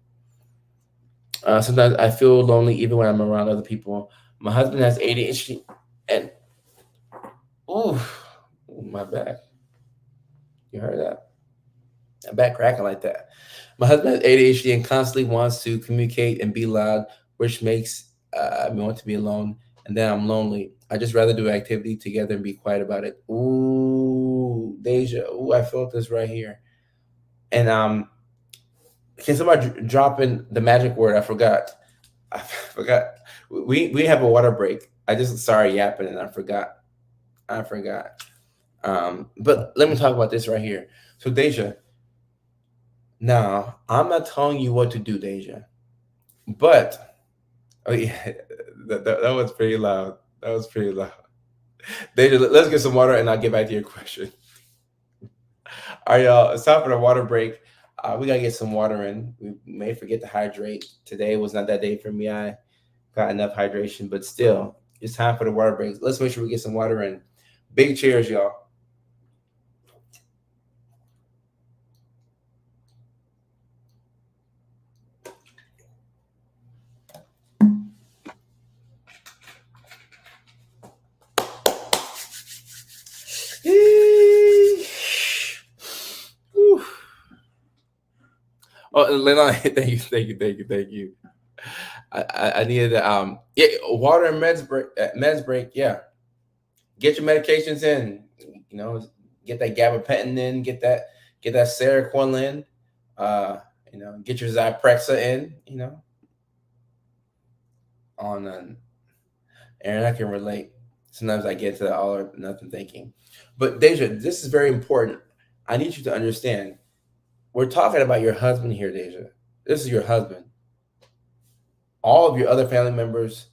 Sometimes I feel lonely even when I'm around other people. My husband has ADHD, and ooh, my back. You heard that? My back cracking like that. My husband has ADHD and constantly wants to communicate and be loud, which makes me want to be alone. And then I'm lonely. I just rather do activity together and be quiet about it. Ooh, Deja. Ooh, I felt this right here. And can somebody drop in the magic word? I forgot. I forgot. We have a water break. I just started yapping and I forgot. I forgot. But let me talk about this right here. So Deja, now I'm not telling you what to do, Deja, but oh yeah, that was pretty loud. That was pretty loud. Deja, let's get some water and I'll get back to your question. All right, y'all. It's time for the water break. We gotta get some water in. We may forget to hydrate. Today was not that day for me. I got enough hydration, but still, it's time for the water break. Let's make sure we get some water in. Big cheers, y'all. Oh, Leilani, thank you. I needed yeah, water and meds break. Yeah, get your medications in. You know, get that gabapentin in. Get that Seroquel in. Uh, get your Zyprexa in. On Aaron, I can relate. Sometimes I get to the all or nothing thinking. But Deja, this is very important. I need you to understand. We're talking about your husband here, Deja. This is your husband. All of your other family members,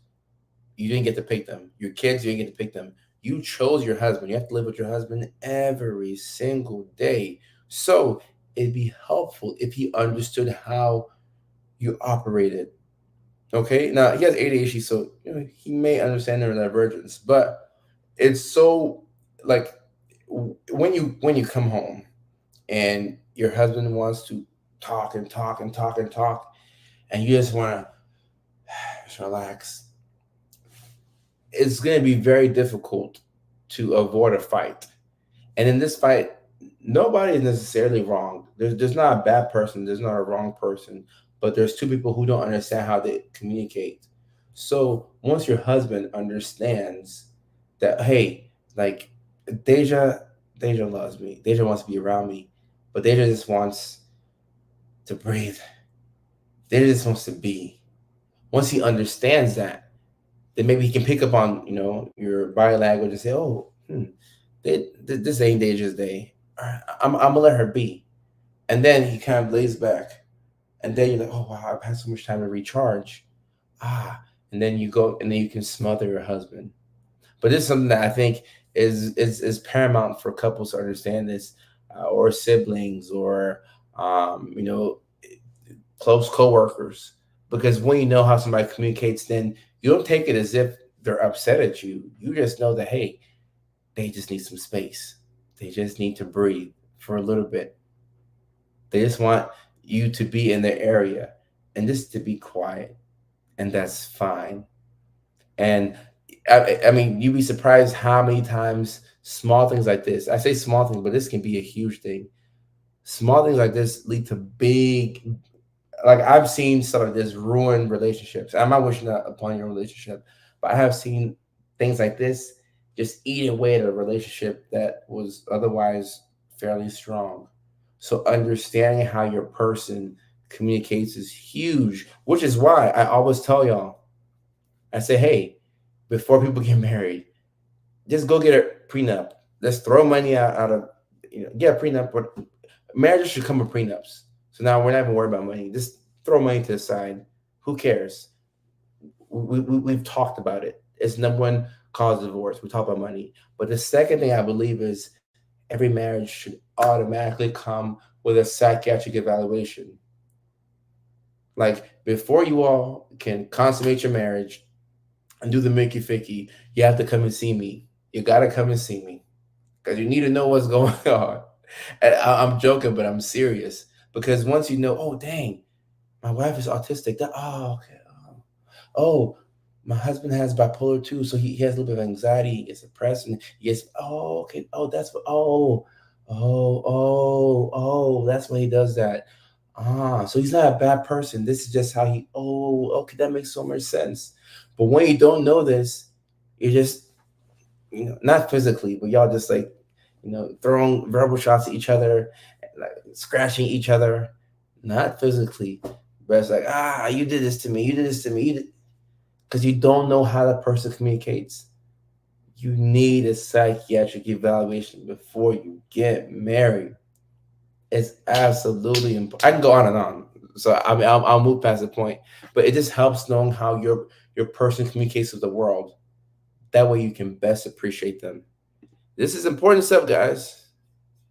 you didn't get to pick them. Your kids, you didn't get to pick them. You chose your husband. You have to live with your husband every single day. So it'd be helpful if he understood how you operated. Okay. Now he has ADHD, so he may understand neurodivergence, but it's so like when you come home and your husband wants to talk and talk and talk and talk, and you just want to just relax, it's going to be very difficult to avoid a fight. And in this fight, nobody is necessarily wrong. There's not a bad person, there's not a wrong person, but there's two people who don't understand how they communicate. So once your husband understands that, hey, like Deja, Deja loves me. Deja wants to be around me, but Deja just wants to breathe. Deja just wants to be. Once he understands that, then maybe he can pick up on your body language and say, "Oh, this ain't Deja's day. I'm gonna let her be." And then he kind of lays back, and then you're like, oh wow, I've had so much time to recharge. Ah, and then you go, and then you can smother your husband. But this is something that I think is paramount for couples to understand this, or siblings, or you know, close coworkers, because when you know how somebody communicates, then you don't take it as if they're upset at you. You just know that, hey, they just need some space. They just need to breathe for a little bit. They just want you to be in their area and just to be quiet, and that's fine. And I mean, you'd be surprised how many times small things like this, I say small things, but this can be a huge thing. Small things like this lead to big, like I've seen some of this ruin relationships. I'm not wishing that upon your relationship, but I have seen things like this just eat away at a relationship that was otherwise fairly strong. So understanding how your person communicates is huge, which is why I always tell y'all, I say, hey, before people get married, just go get a prenup. Let's throw money out of, get a prenup. But marriages should come with prenups. So now we're not even worried about money. Just throw money to the side. Who cares? We've talked about it. It's number one cause of divorce. We talk about money. But the second thing I believe is every marriage should automatically come with a psychiatric evaluation. Like before you all can consummate your marriage and do the Mickey Ficky, you have to come and see me. You got to come and see me because you need to know what's going on. And I'm joking, but I'm serious, because once you know, oh dang, my wife is autistic. That, oh okay. Oh, my husband has bipolar too, so he has a little bit of anxiety. He gets depressed, and he gets, oh okay. Oh, that's what. Oh, that's why he does that. Ah, so he's not a bad person. This is just how he. Oh, okay, that makes so much sense. But when you don't know this, you're just, not physically, but y'all just like, throwing verbal shots at each other, like scratching each other, not physically, but it's like, ah, you did this to me, you did this to me, because you don't know how the person communicates. You need a psychiatric evaluation before you get married. It's absolutely important. I can go on and on. So I mean, I'll move past the point, but it just helps knowing how your person communicates with the world. That way, you can best appreciate them. This is important stuff, guys.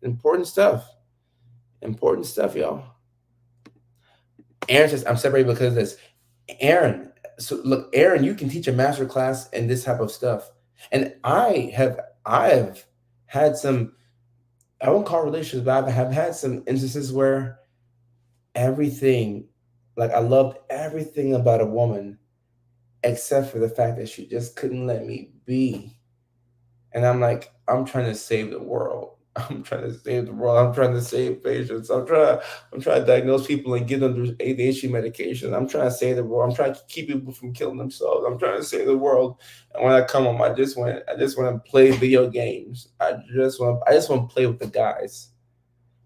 Important stuff. Important stuff, y'all. Aaron says, I'm separated because of this. Aaron, so look, Aaron, you can teach a master class in this type of stuff. And I have had some, I won't call relationships, but I have had some instances where everything, like I loved everything about a woman except for the fact that she just couldn't let me be. And I'm like, I'm trying to save the world. I'm trying to save the world. I'm trying to save patients. I'm trying to diagnose people and give them ADHD medication. I'm trying to save the world. I'm trying to keep people from killing themselves. I'm trying to save the world. And when I come home, I just want to play video games. I just want to play with the guys.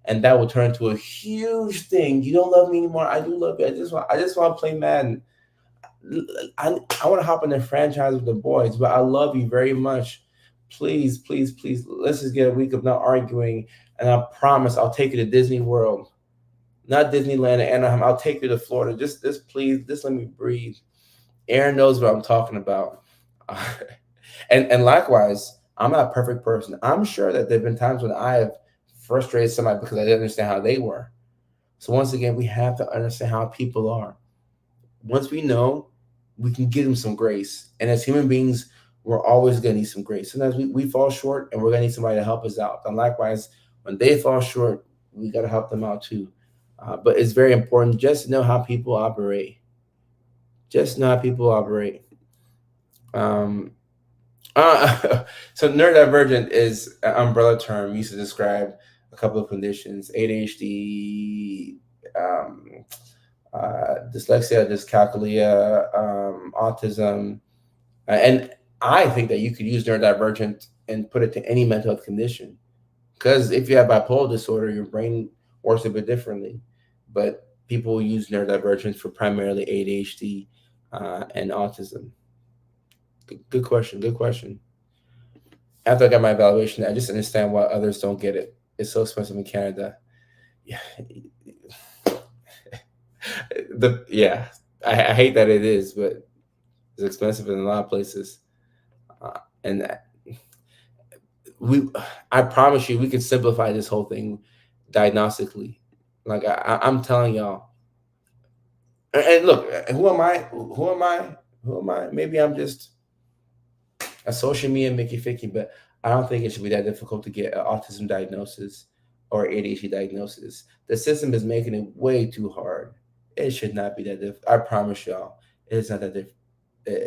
And that will turn into a huge thing. You don't love me anymore. I do love you. I just want to play Madden. I want to hop in the franchise with the boys, but I love you very much. Please, please, please, let's just get a week of not arguing. And I promise I'll take you to Disney World, not Disneyland and Anaheim. I'll take you to Florida. Just please, just let me breathe. Aaron knows what I'm talking about. And likewise, I'm not a perfect person. I'm sure that there have been times when I have frustrated somebody because I didn't understand how they were. So once again, we have to understand how people are. Once we know, we can give them some grace. And as human beings, we're always going to need some grace. Sometimes we fall short and we're going to need somebody to help us out. And likewise, when they fall short, we got to help them out too. But it's very important just to know how people operate. Just know how people operate. Um, so neurodivergent is an umbrella term used to describe a couple of conditions: ADHD, dyslexia, dyscalculia, autism, and I think that you could use neurodivergent and put it to any mental health condition. Because if you have bipolar disorder, your brain works a bit differently. But people use neurodivergence for primarily ADHD and autism. Good question. Good question. After I got my evaluation, I just understand why others don't get it. It's so expensive in Canada. Yeah, I hate that it is, but it's expensive in a lot of places. And we, I promise you, we can simplify this whole thing diagnostically. Like I'm telling y'all. And look, who am I? Who am I? Who am I? Maybe I'm just a social media Mickey Ficky, but I don't think it should be that difficult to get an autism diagnosis or ADHD diagnosis. The system is making it way too hard. It should not be that difficult. I promise y'all, it's not that difficult.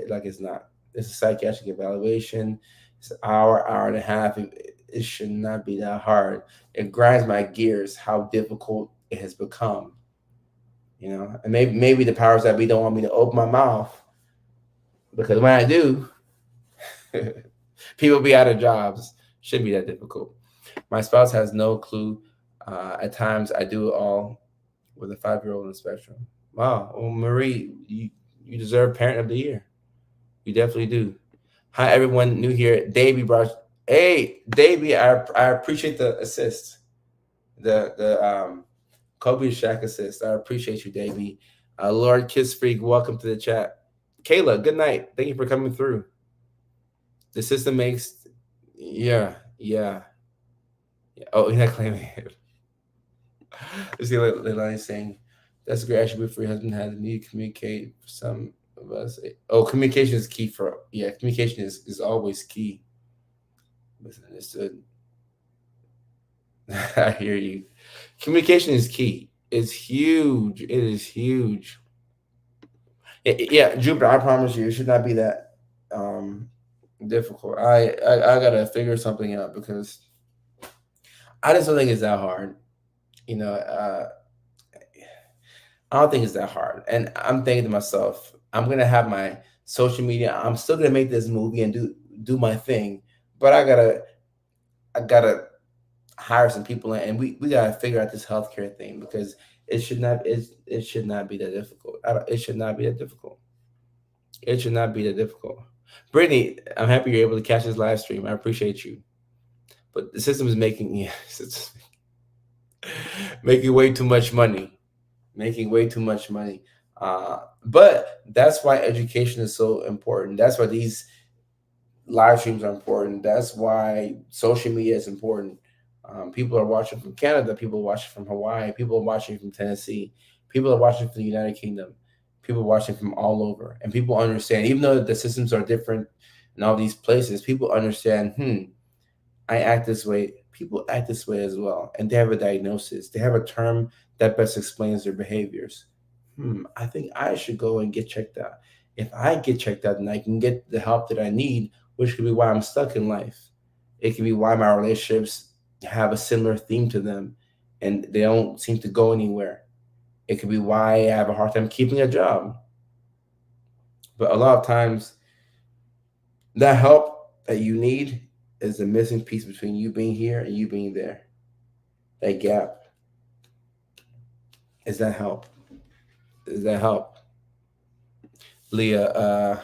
Like it's not. It's a psychiatric evaluation. It's an hour and a half. It should not be that hard. It grinds my gears how difficult it has become. And maybe the powers that be don't want me to open my mouth because when I do, people be out of jobs. Shouldn't be that difficult. My spouse has no clue. At times, I do it all with a 5-year-old on the spectrum. Wow. Well, Marie, you deserve Parent of the Year. You definitely do. Hi, everyone new here. Davey brought. Hey, Davey, I appreciate the assist. The Kobe Shack assist. I appreciate you, Davey. Lord Kiss Freak, welcome to the chat. Kayla, good night. Thank you for coming through. The system makes, yeah, yeah. Oh, you're not claiming it. Let's see what Leilani saying. That's a great attribute for your husband has the need to communicate. For some of us, oh, communication is key for, yeah. Communication is always key. Misunderstood. I hear you. Communication is key. It's huge. It is huge. Yeah, Jupiter. I promise you, it should not be that um difficult. I gotta figure something out because I just don't think it's that hard. You know, I don't think it's that hard. And I'm thinking to myself, I'm gonna have my social media. I'm still gonna make this movie and do my thing, but I gotta hire some people in, and we gotta figure out this healthcare thing because it should not be that difficult. It should not be that difficult. It should not be that difficult. Brittany, I'm happy you're able to catch this live stream. I appreciate you. But the system is making it's making way too much money. Making way too much money. But that's why education is so important. That's why these live streams are important. That's why social media is important. People are watching from Canada. People are watching from Hawaii. People are watching from Tennessee. People are watching from the United Kingdom. People are watching from all over. And people understand, even though the systems are different in all these places, people understand, I act this way. People act this way as well. And they have a diagnosis. They have a term that best explains their behaviors. I think I should go and get checked out. If I get checked out, then I can get the help that I need, which could be why I'm stuck in life. It could be why my relationships have a similar theme to them and they don't seem to go anywhere. It could be why I have a hard time keeping a job. But a lot of times, that help that you need is the missing piece between you being here and you being there. That gap is that help. Is that help? Leah,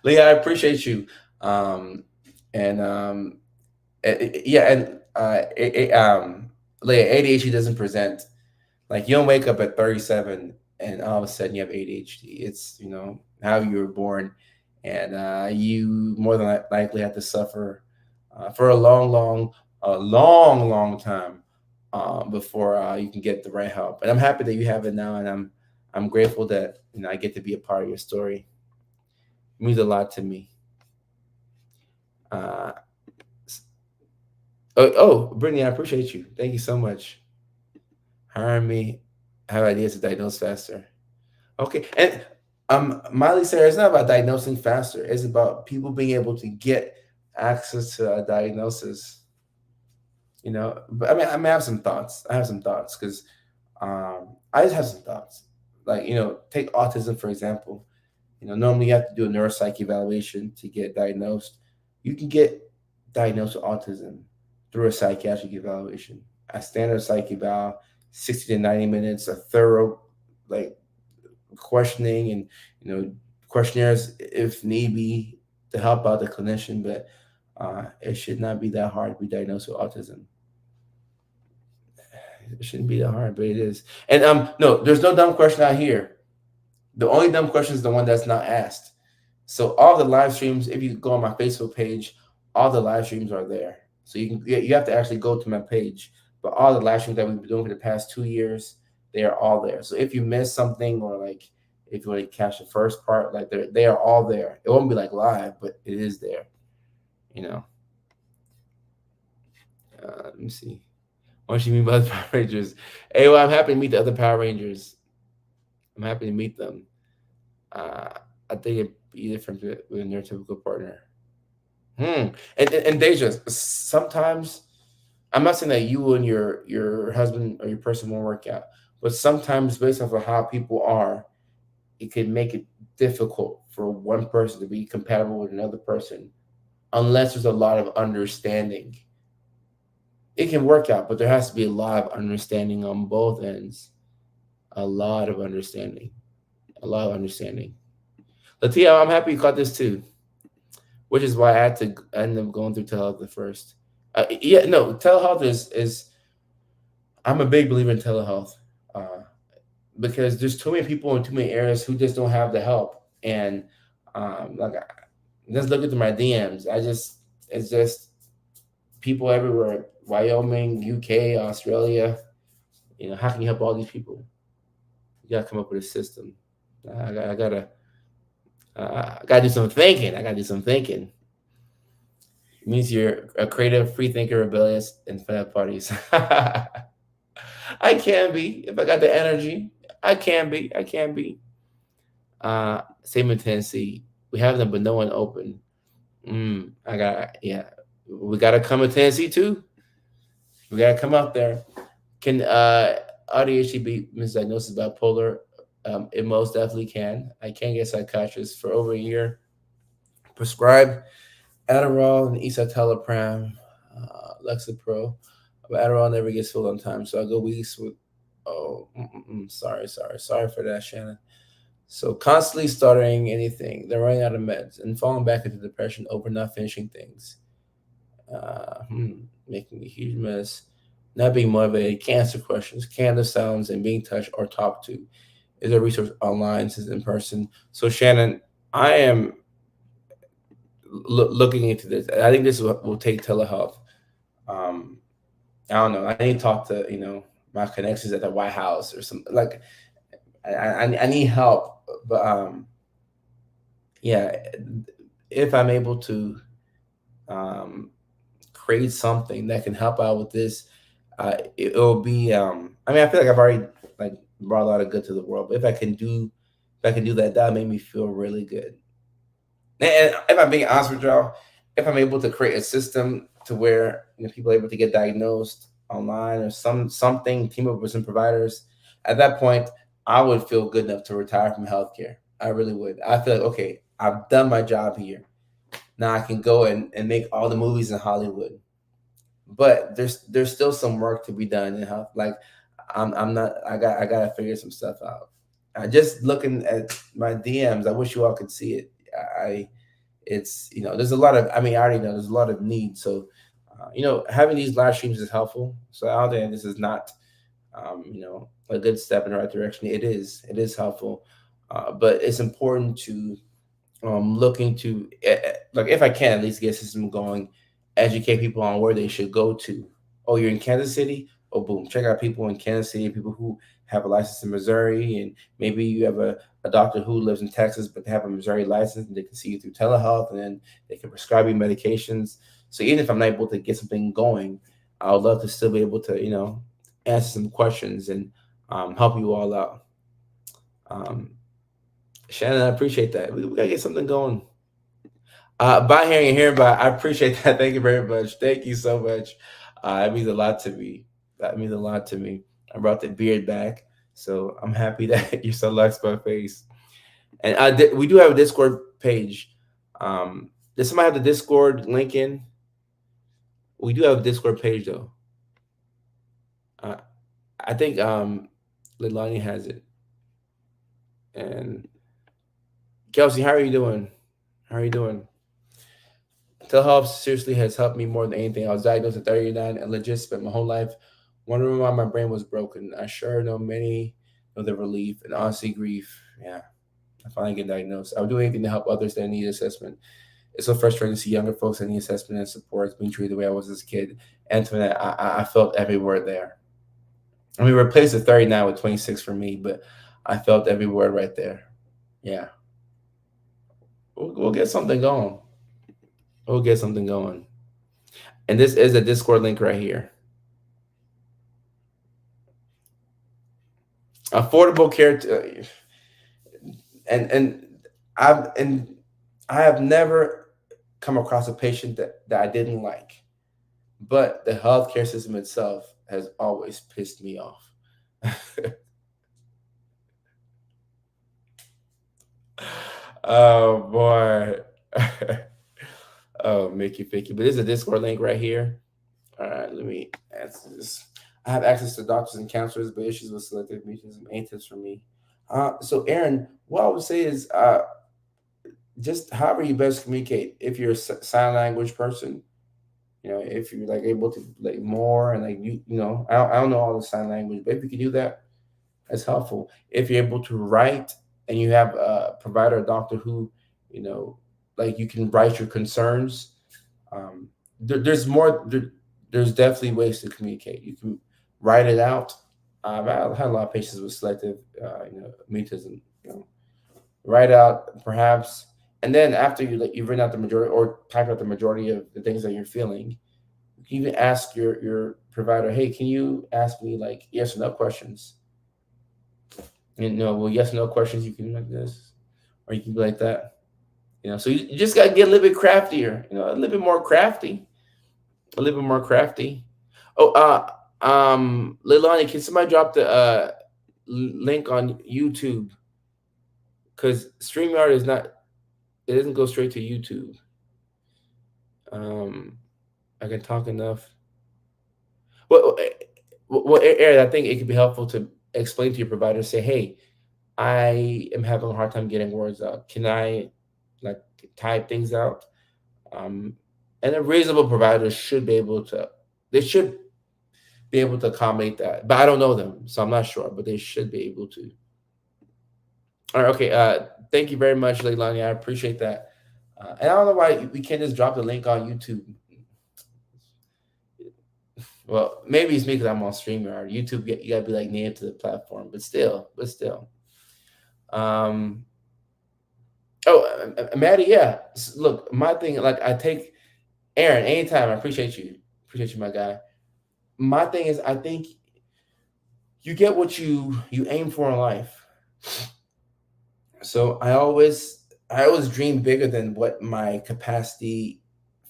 Leah, I appreciate you. And yeah, and Leah, ADHD doesn't present like you don't wake up at 37 and all of a sudden you have ADHD. It's how you were born, and you more than likely have to suffer for a long time before you can get the right help. And I'm happy that you have it now, and I'm grateful that I get to be a part of your story. It means a lot to me. Uh, Brittany, I appreciate you. Thank you so much. Hiring me, have ideas to diagnose faster. Okay, and Miley said it's not about diagnosing faster. It's about people being able to get access to a diagnosis. But I have some thoughts. I have some thoughts because I just have some thoughts. Like take autism for example. Normally you have to do a neuropsych evaluation to get diagnosed. You can get diagnosed with autism through a psychiatric evaluation. A standard psych eval, 60 to 90 minutes, a thorough like questioning and questionnaires if need be to help out the clinician, but it should not be that hard to be diagnosed with autism. It shouldn't be that hard, but it is. And no, there's no dumb question out here. The only dumb question is the one that's not asked. So all the live streams, if you go on my Facebook page, all the live streams are there. So you have to actually go to my page. But all the live streams that we've been doing for the past 2 years, they are all there. So if you miss something, or like if you want to catch the first part, like they are all there. It won't be like live, but it is there. You know. Let me see. What you mean by the Power Rangers? Hey, well, I'm happy to meet the other Power Rangers. I'm happy to meet them. Uh, I think it'd be different with a neurotypical partner. And Deja, sometimes I'm not saying that you and your husband or your person won't work out, but sometimes based off of how people are, it can make it difficult for one person to be compatible with another person unless there's a lot of understanding. It can work out, but there has to be a lot of understanding on both ends. A lot of understanding. A lot of understanding. Latia, I'm happy you caught this too, which is why I had to end up going through telehealth at first. Yeah, no, telehealth is. I'm a big believer in telehealth because there's too many people in too many areas who just don't have the help, and like just look at my DMs. It's just people everywhere. Wyoming, UK, Australia. How can you help all these people? You gotta come up with a system. I gotta do some thinking. I gotta do some thinking. It means you're a creative, free thinker, rebellious, and fan of parties. I can be if I got the energy. I can be. I can be. Same intensity. We have them, but no one open. I got yeah. We gotta come to Tennessee too. We gotta come out there. Can ADHD be misdiagnosed as bipolar? It most definitely can. I can't get psychiatrist for over a year. Prescribed Adderall and escitalopram, Lexapro. But Adderall never gets filled on time, so I go weeks with. Oh, sorry for that, Shannon. So constantly stuttering anything, they're running out of meds and falling back into depression over not finishing things. Uh, hmm, Making a huge mess. Not being motivated, cancer questions, candle sounds, and being touched or talked to. Is there a resource online since in person? So Shannon, I am looking into this. I think this will take telehealth. Um, I don't know. I need to talk to my connections at the White House or something. Like I need help, but yeah, if I'm able to um, create something that can help out with this, it'll be. I mean, I feel like I've already like brought a lot of good to the world, but if I can do that, that made me feel really good. And if I'm being honest with y'all, if I'm able to create a system to where people are able to get diagnosed online or something, team up with some providers, at that point, I would feel good enough to retire from healthcare. I really would. I feel like okay, I've done my job here. Now I can go and make all the movies in Hollywood. But there's still some work to be done in health. Like I'm not. I gotta figure some stuff out. Just looking at my DMs, I wish you all could see it. I it's there's a lot of I mean I already know there's a lot of need. So having these live streams is helpful. So out there, this is not a good step in the right direction. It is helpful, but it's important to look into like if I can at least get a system going, educate people on where they should go to. Oh, you're in Kansas City? Oh, boom, check out people in Kansas City, people who have a license in Missouri, and maybe you have a doctor who lives in Texas but they have a Missouri license and they can see you through telehealth and then they can prescribe you medications. So even if I'm not able to get something going, I would love to still be able to answer some questions and help you all out. Um, Shannon, I appreciate that. We gotta get something going. By hearing and hearing by, I appreciate that. Thank you very much. Thank you so much. It means a lot to me. That means a lot to me. I brought the beard back, so I'm happy that you still likes my face. And we do have a Discord page. Does somebody have the Discord link in? We do have a Discord page though. Uh, I think Lilani has it. And Kelsey, how are you doing? How are you doing? Telehealth seriously has helped me more than anything. I was diagnosed at 39 and legit spent my whole life wondering why my brain was broken. I sure know many know the relief and honestly grief. Yeah, I finally get diagnosed. I would do anything to help others that need assessment. It's so frustrating to see younger folks that need assessment and support being treated the way I was as a kid. Antoinette, I felt every word there. I mean, replace the 39 with 26 for me, but I felt every word right there. Yeah, we'll get something going. We'll get something going. And this is a Discord link right here. Affordable care, and I have never come across a patient that I didn't like, but the healthcare system itself has always pissed me off. Oh boy. Oh, Mickey Ficky. But there's a Discord link right here. All right, let me answer this. I have access to doctors and counselors, but issues with selective mutations ain't tips for me. So Aaron, what I would say is just however you best communicate. If you're a sign language person, if you're like able to like more and like I don't know all the sign language, but if you can do that, that's helpful. If you're able to write and you have a provider, a doctor who, like you can write your concerns. There's more. There's definitely ways to communicate. You can write it out. I had a lot of patients with selective, mutism. Write out perhaps, and then after you've written out the majority or type out the majority of the things that you're feeling, you can even ask your provider, hey, can you ask me like yes or no questions? And well, yes or no questions you can like this, or you can be like that. So you just gotta get a little bit craftier. A little bit more crafty. A little bit more crafty. Oh, Leilani, can somebody drop the link on YouTube? Because StreamYard is not. It doesn't go straight to YouTube. I can talk enough. Well, Aaron, I think it could be helpful to explain to your provider. Say, hey, I am having a hard time getting words out. Can I like type things out? And a reasonable provider should be able to. They should be able to accommodate that, but I don't know them, so I'm not sure. But they should be able to. All right, okay. Thank you very much, Leilani. I appreciate that. And I don't know why we can't just drop the link on YouTube. Well, maybe it's me because I'm on StreamYard. YouTube, you gotta be like native to the platform, but still. Oh, Maddie, yeah. Look, my thing, like I take Aaron anytime. I appreciate you, my guy. My thing is, I think you get what you aim for in life. So I always dream bigger than what my capacity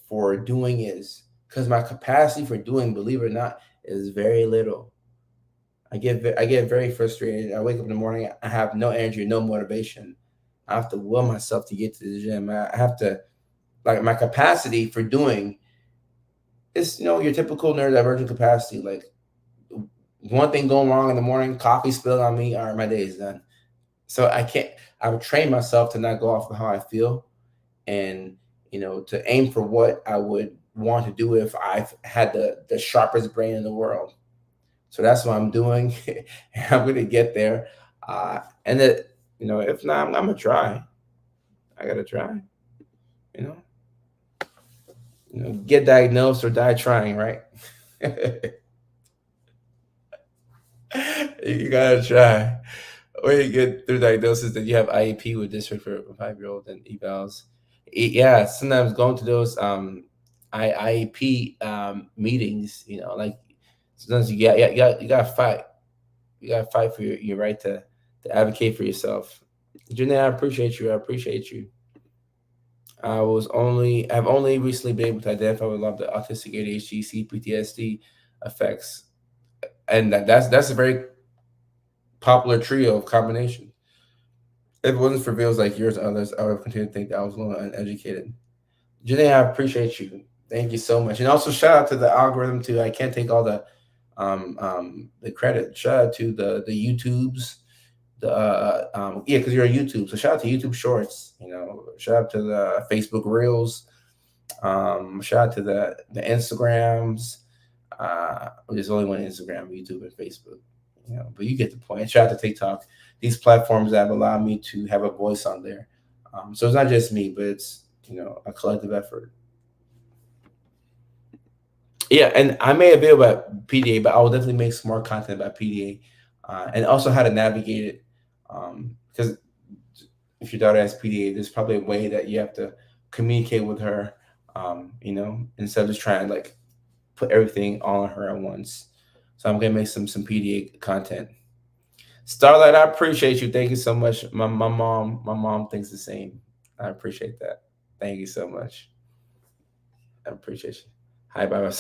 for doing is, because my capacity for doing, believe it or not, is very little. I get very frustrated. I wake up in the morning, I have no energy, no motivation. I have to will myself to get to the gym. I have to, like, my capacity for doing is, your typical neurodivergent capacity. Like, one thing going wrong in the morning, coffee spilled on me, all right, my day is done. So I would train myself to not go off of how I feel, and to aim for what I would want to do if I had the sharpest brain in the world. So that's what I'm doing. I'm gonna get there, and that if not, I'm gonna try. I gotta try. Get diagnosed or die trying, right? You gotta try. Or you get through diagnosis that you have IEP with district for a 5-year-old and evals. Yeah, sometimes going to those IEP meetings, like sometimes you gotta fight. You gotta fight for your right to advocate for yourself. Janae, I appreciate you. I've only recently been able to identify with a lot of the autistic ADHD, CPTSD effects, and that's a very popular trio of combination. If it wasn't for videos like yours and others, I would have continued to think that I was alone and uneducated. Janae, I appreciate you. Thank you so much. And also shout out to the algorithm too. I can't take all the credit. Shout out to the YouTubes. Because you're on YouTube. So shout out to YouTube Shorts. Shout out to the Facebook Reels. Shout out to the Instagrams. There's only one Instagram, YouTube, and Facebook. But you get the point. And shout out to TikTok. These platforms that have allowed me to have a voice on there. So it's not just me, but it's a collective effort. Yeah, and I made a video about PDA, but I will definitely make some more content about PDA, and also how to navigate it. Because if your daughter has PDA, there's probably a way that you have to communicate with her. Instead of just trying to like put everything all on her at once. So I'm gonna make some PDA content. Starlight, I appreciate you. Thank you so much. My mom thinks the same. I appreciate that. Thank you so much. I appreciate you. Hi, bye bye.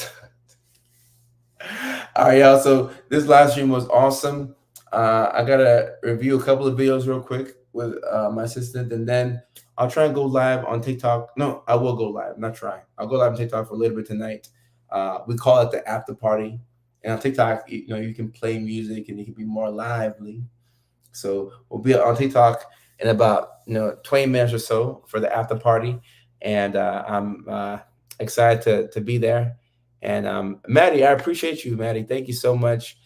All right, y'all. So this live stream was awesome. I gotta review a couple of videos real quick with my assistant, and then I'll try and go live on TikTok. No, I will go live. Not try. I'll go live on TikTok for a little bit tonight. We call it the after party, and on TikTok, you can play music and you can be more lively. So we'll be on TikTok in about 20 minutes or so for the after party, and I'm excited to be there. And Maddie, I appreciate you, Maddie. Thank you so much.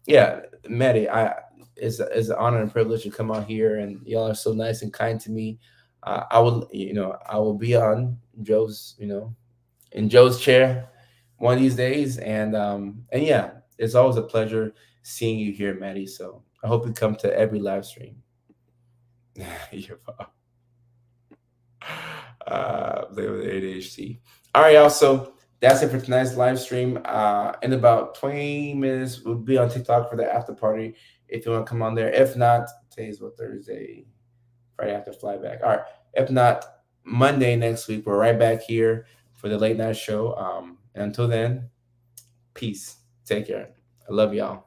Yeah, Maddie, it's an honor and privilege to come out here, and y'all are so nice and kind to me. I will be on in Joe's chair one of these days, and yeah, it's always a pleasure seeing you here, Maddie. So I hope you come to every live stream. You're with ADHD. All right, y'all. So that's it for tonight's live stream. In about 20 minutes, we'll be on TikTok for the after party. If you want to come on there. If not, today's what, Thursday, Friday after flyback. All right. If not, Monday next week, we're right back here for the late night show. And until then, peace. Take care. I love y'all.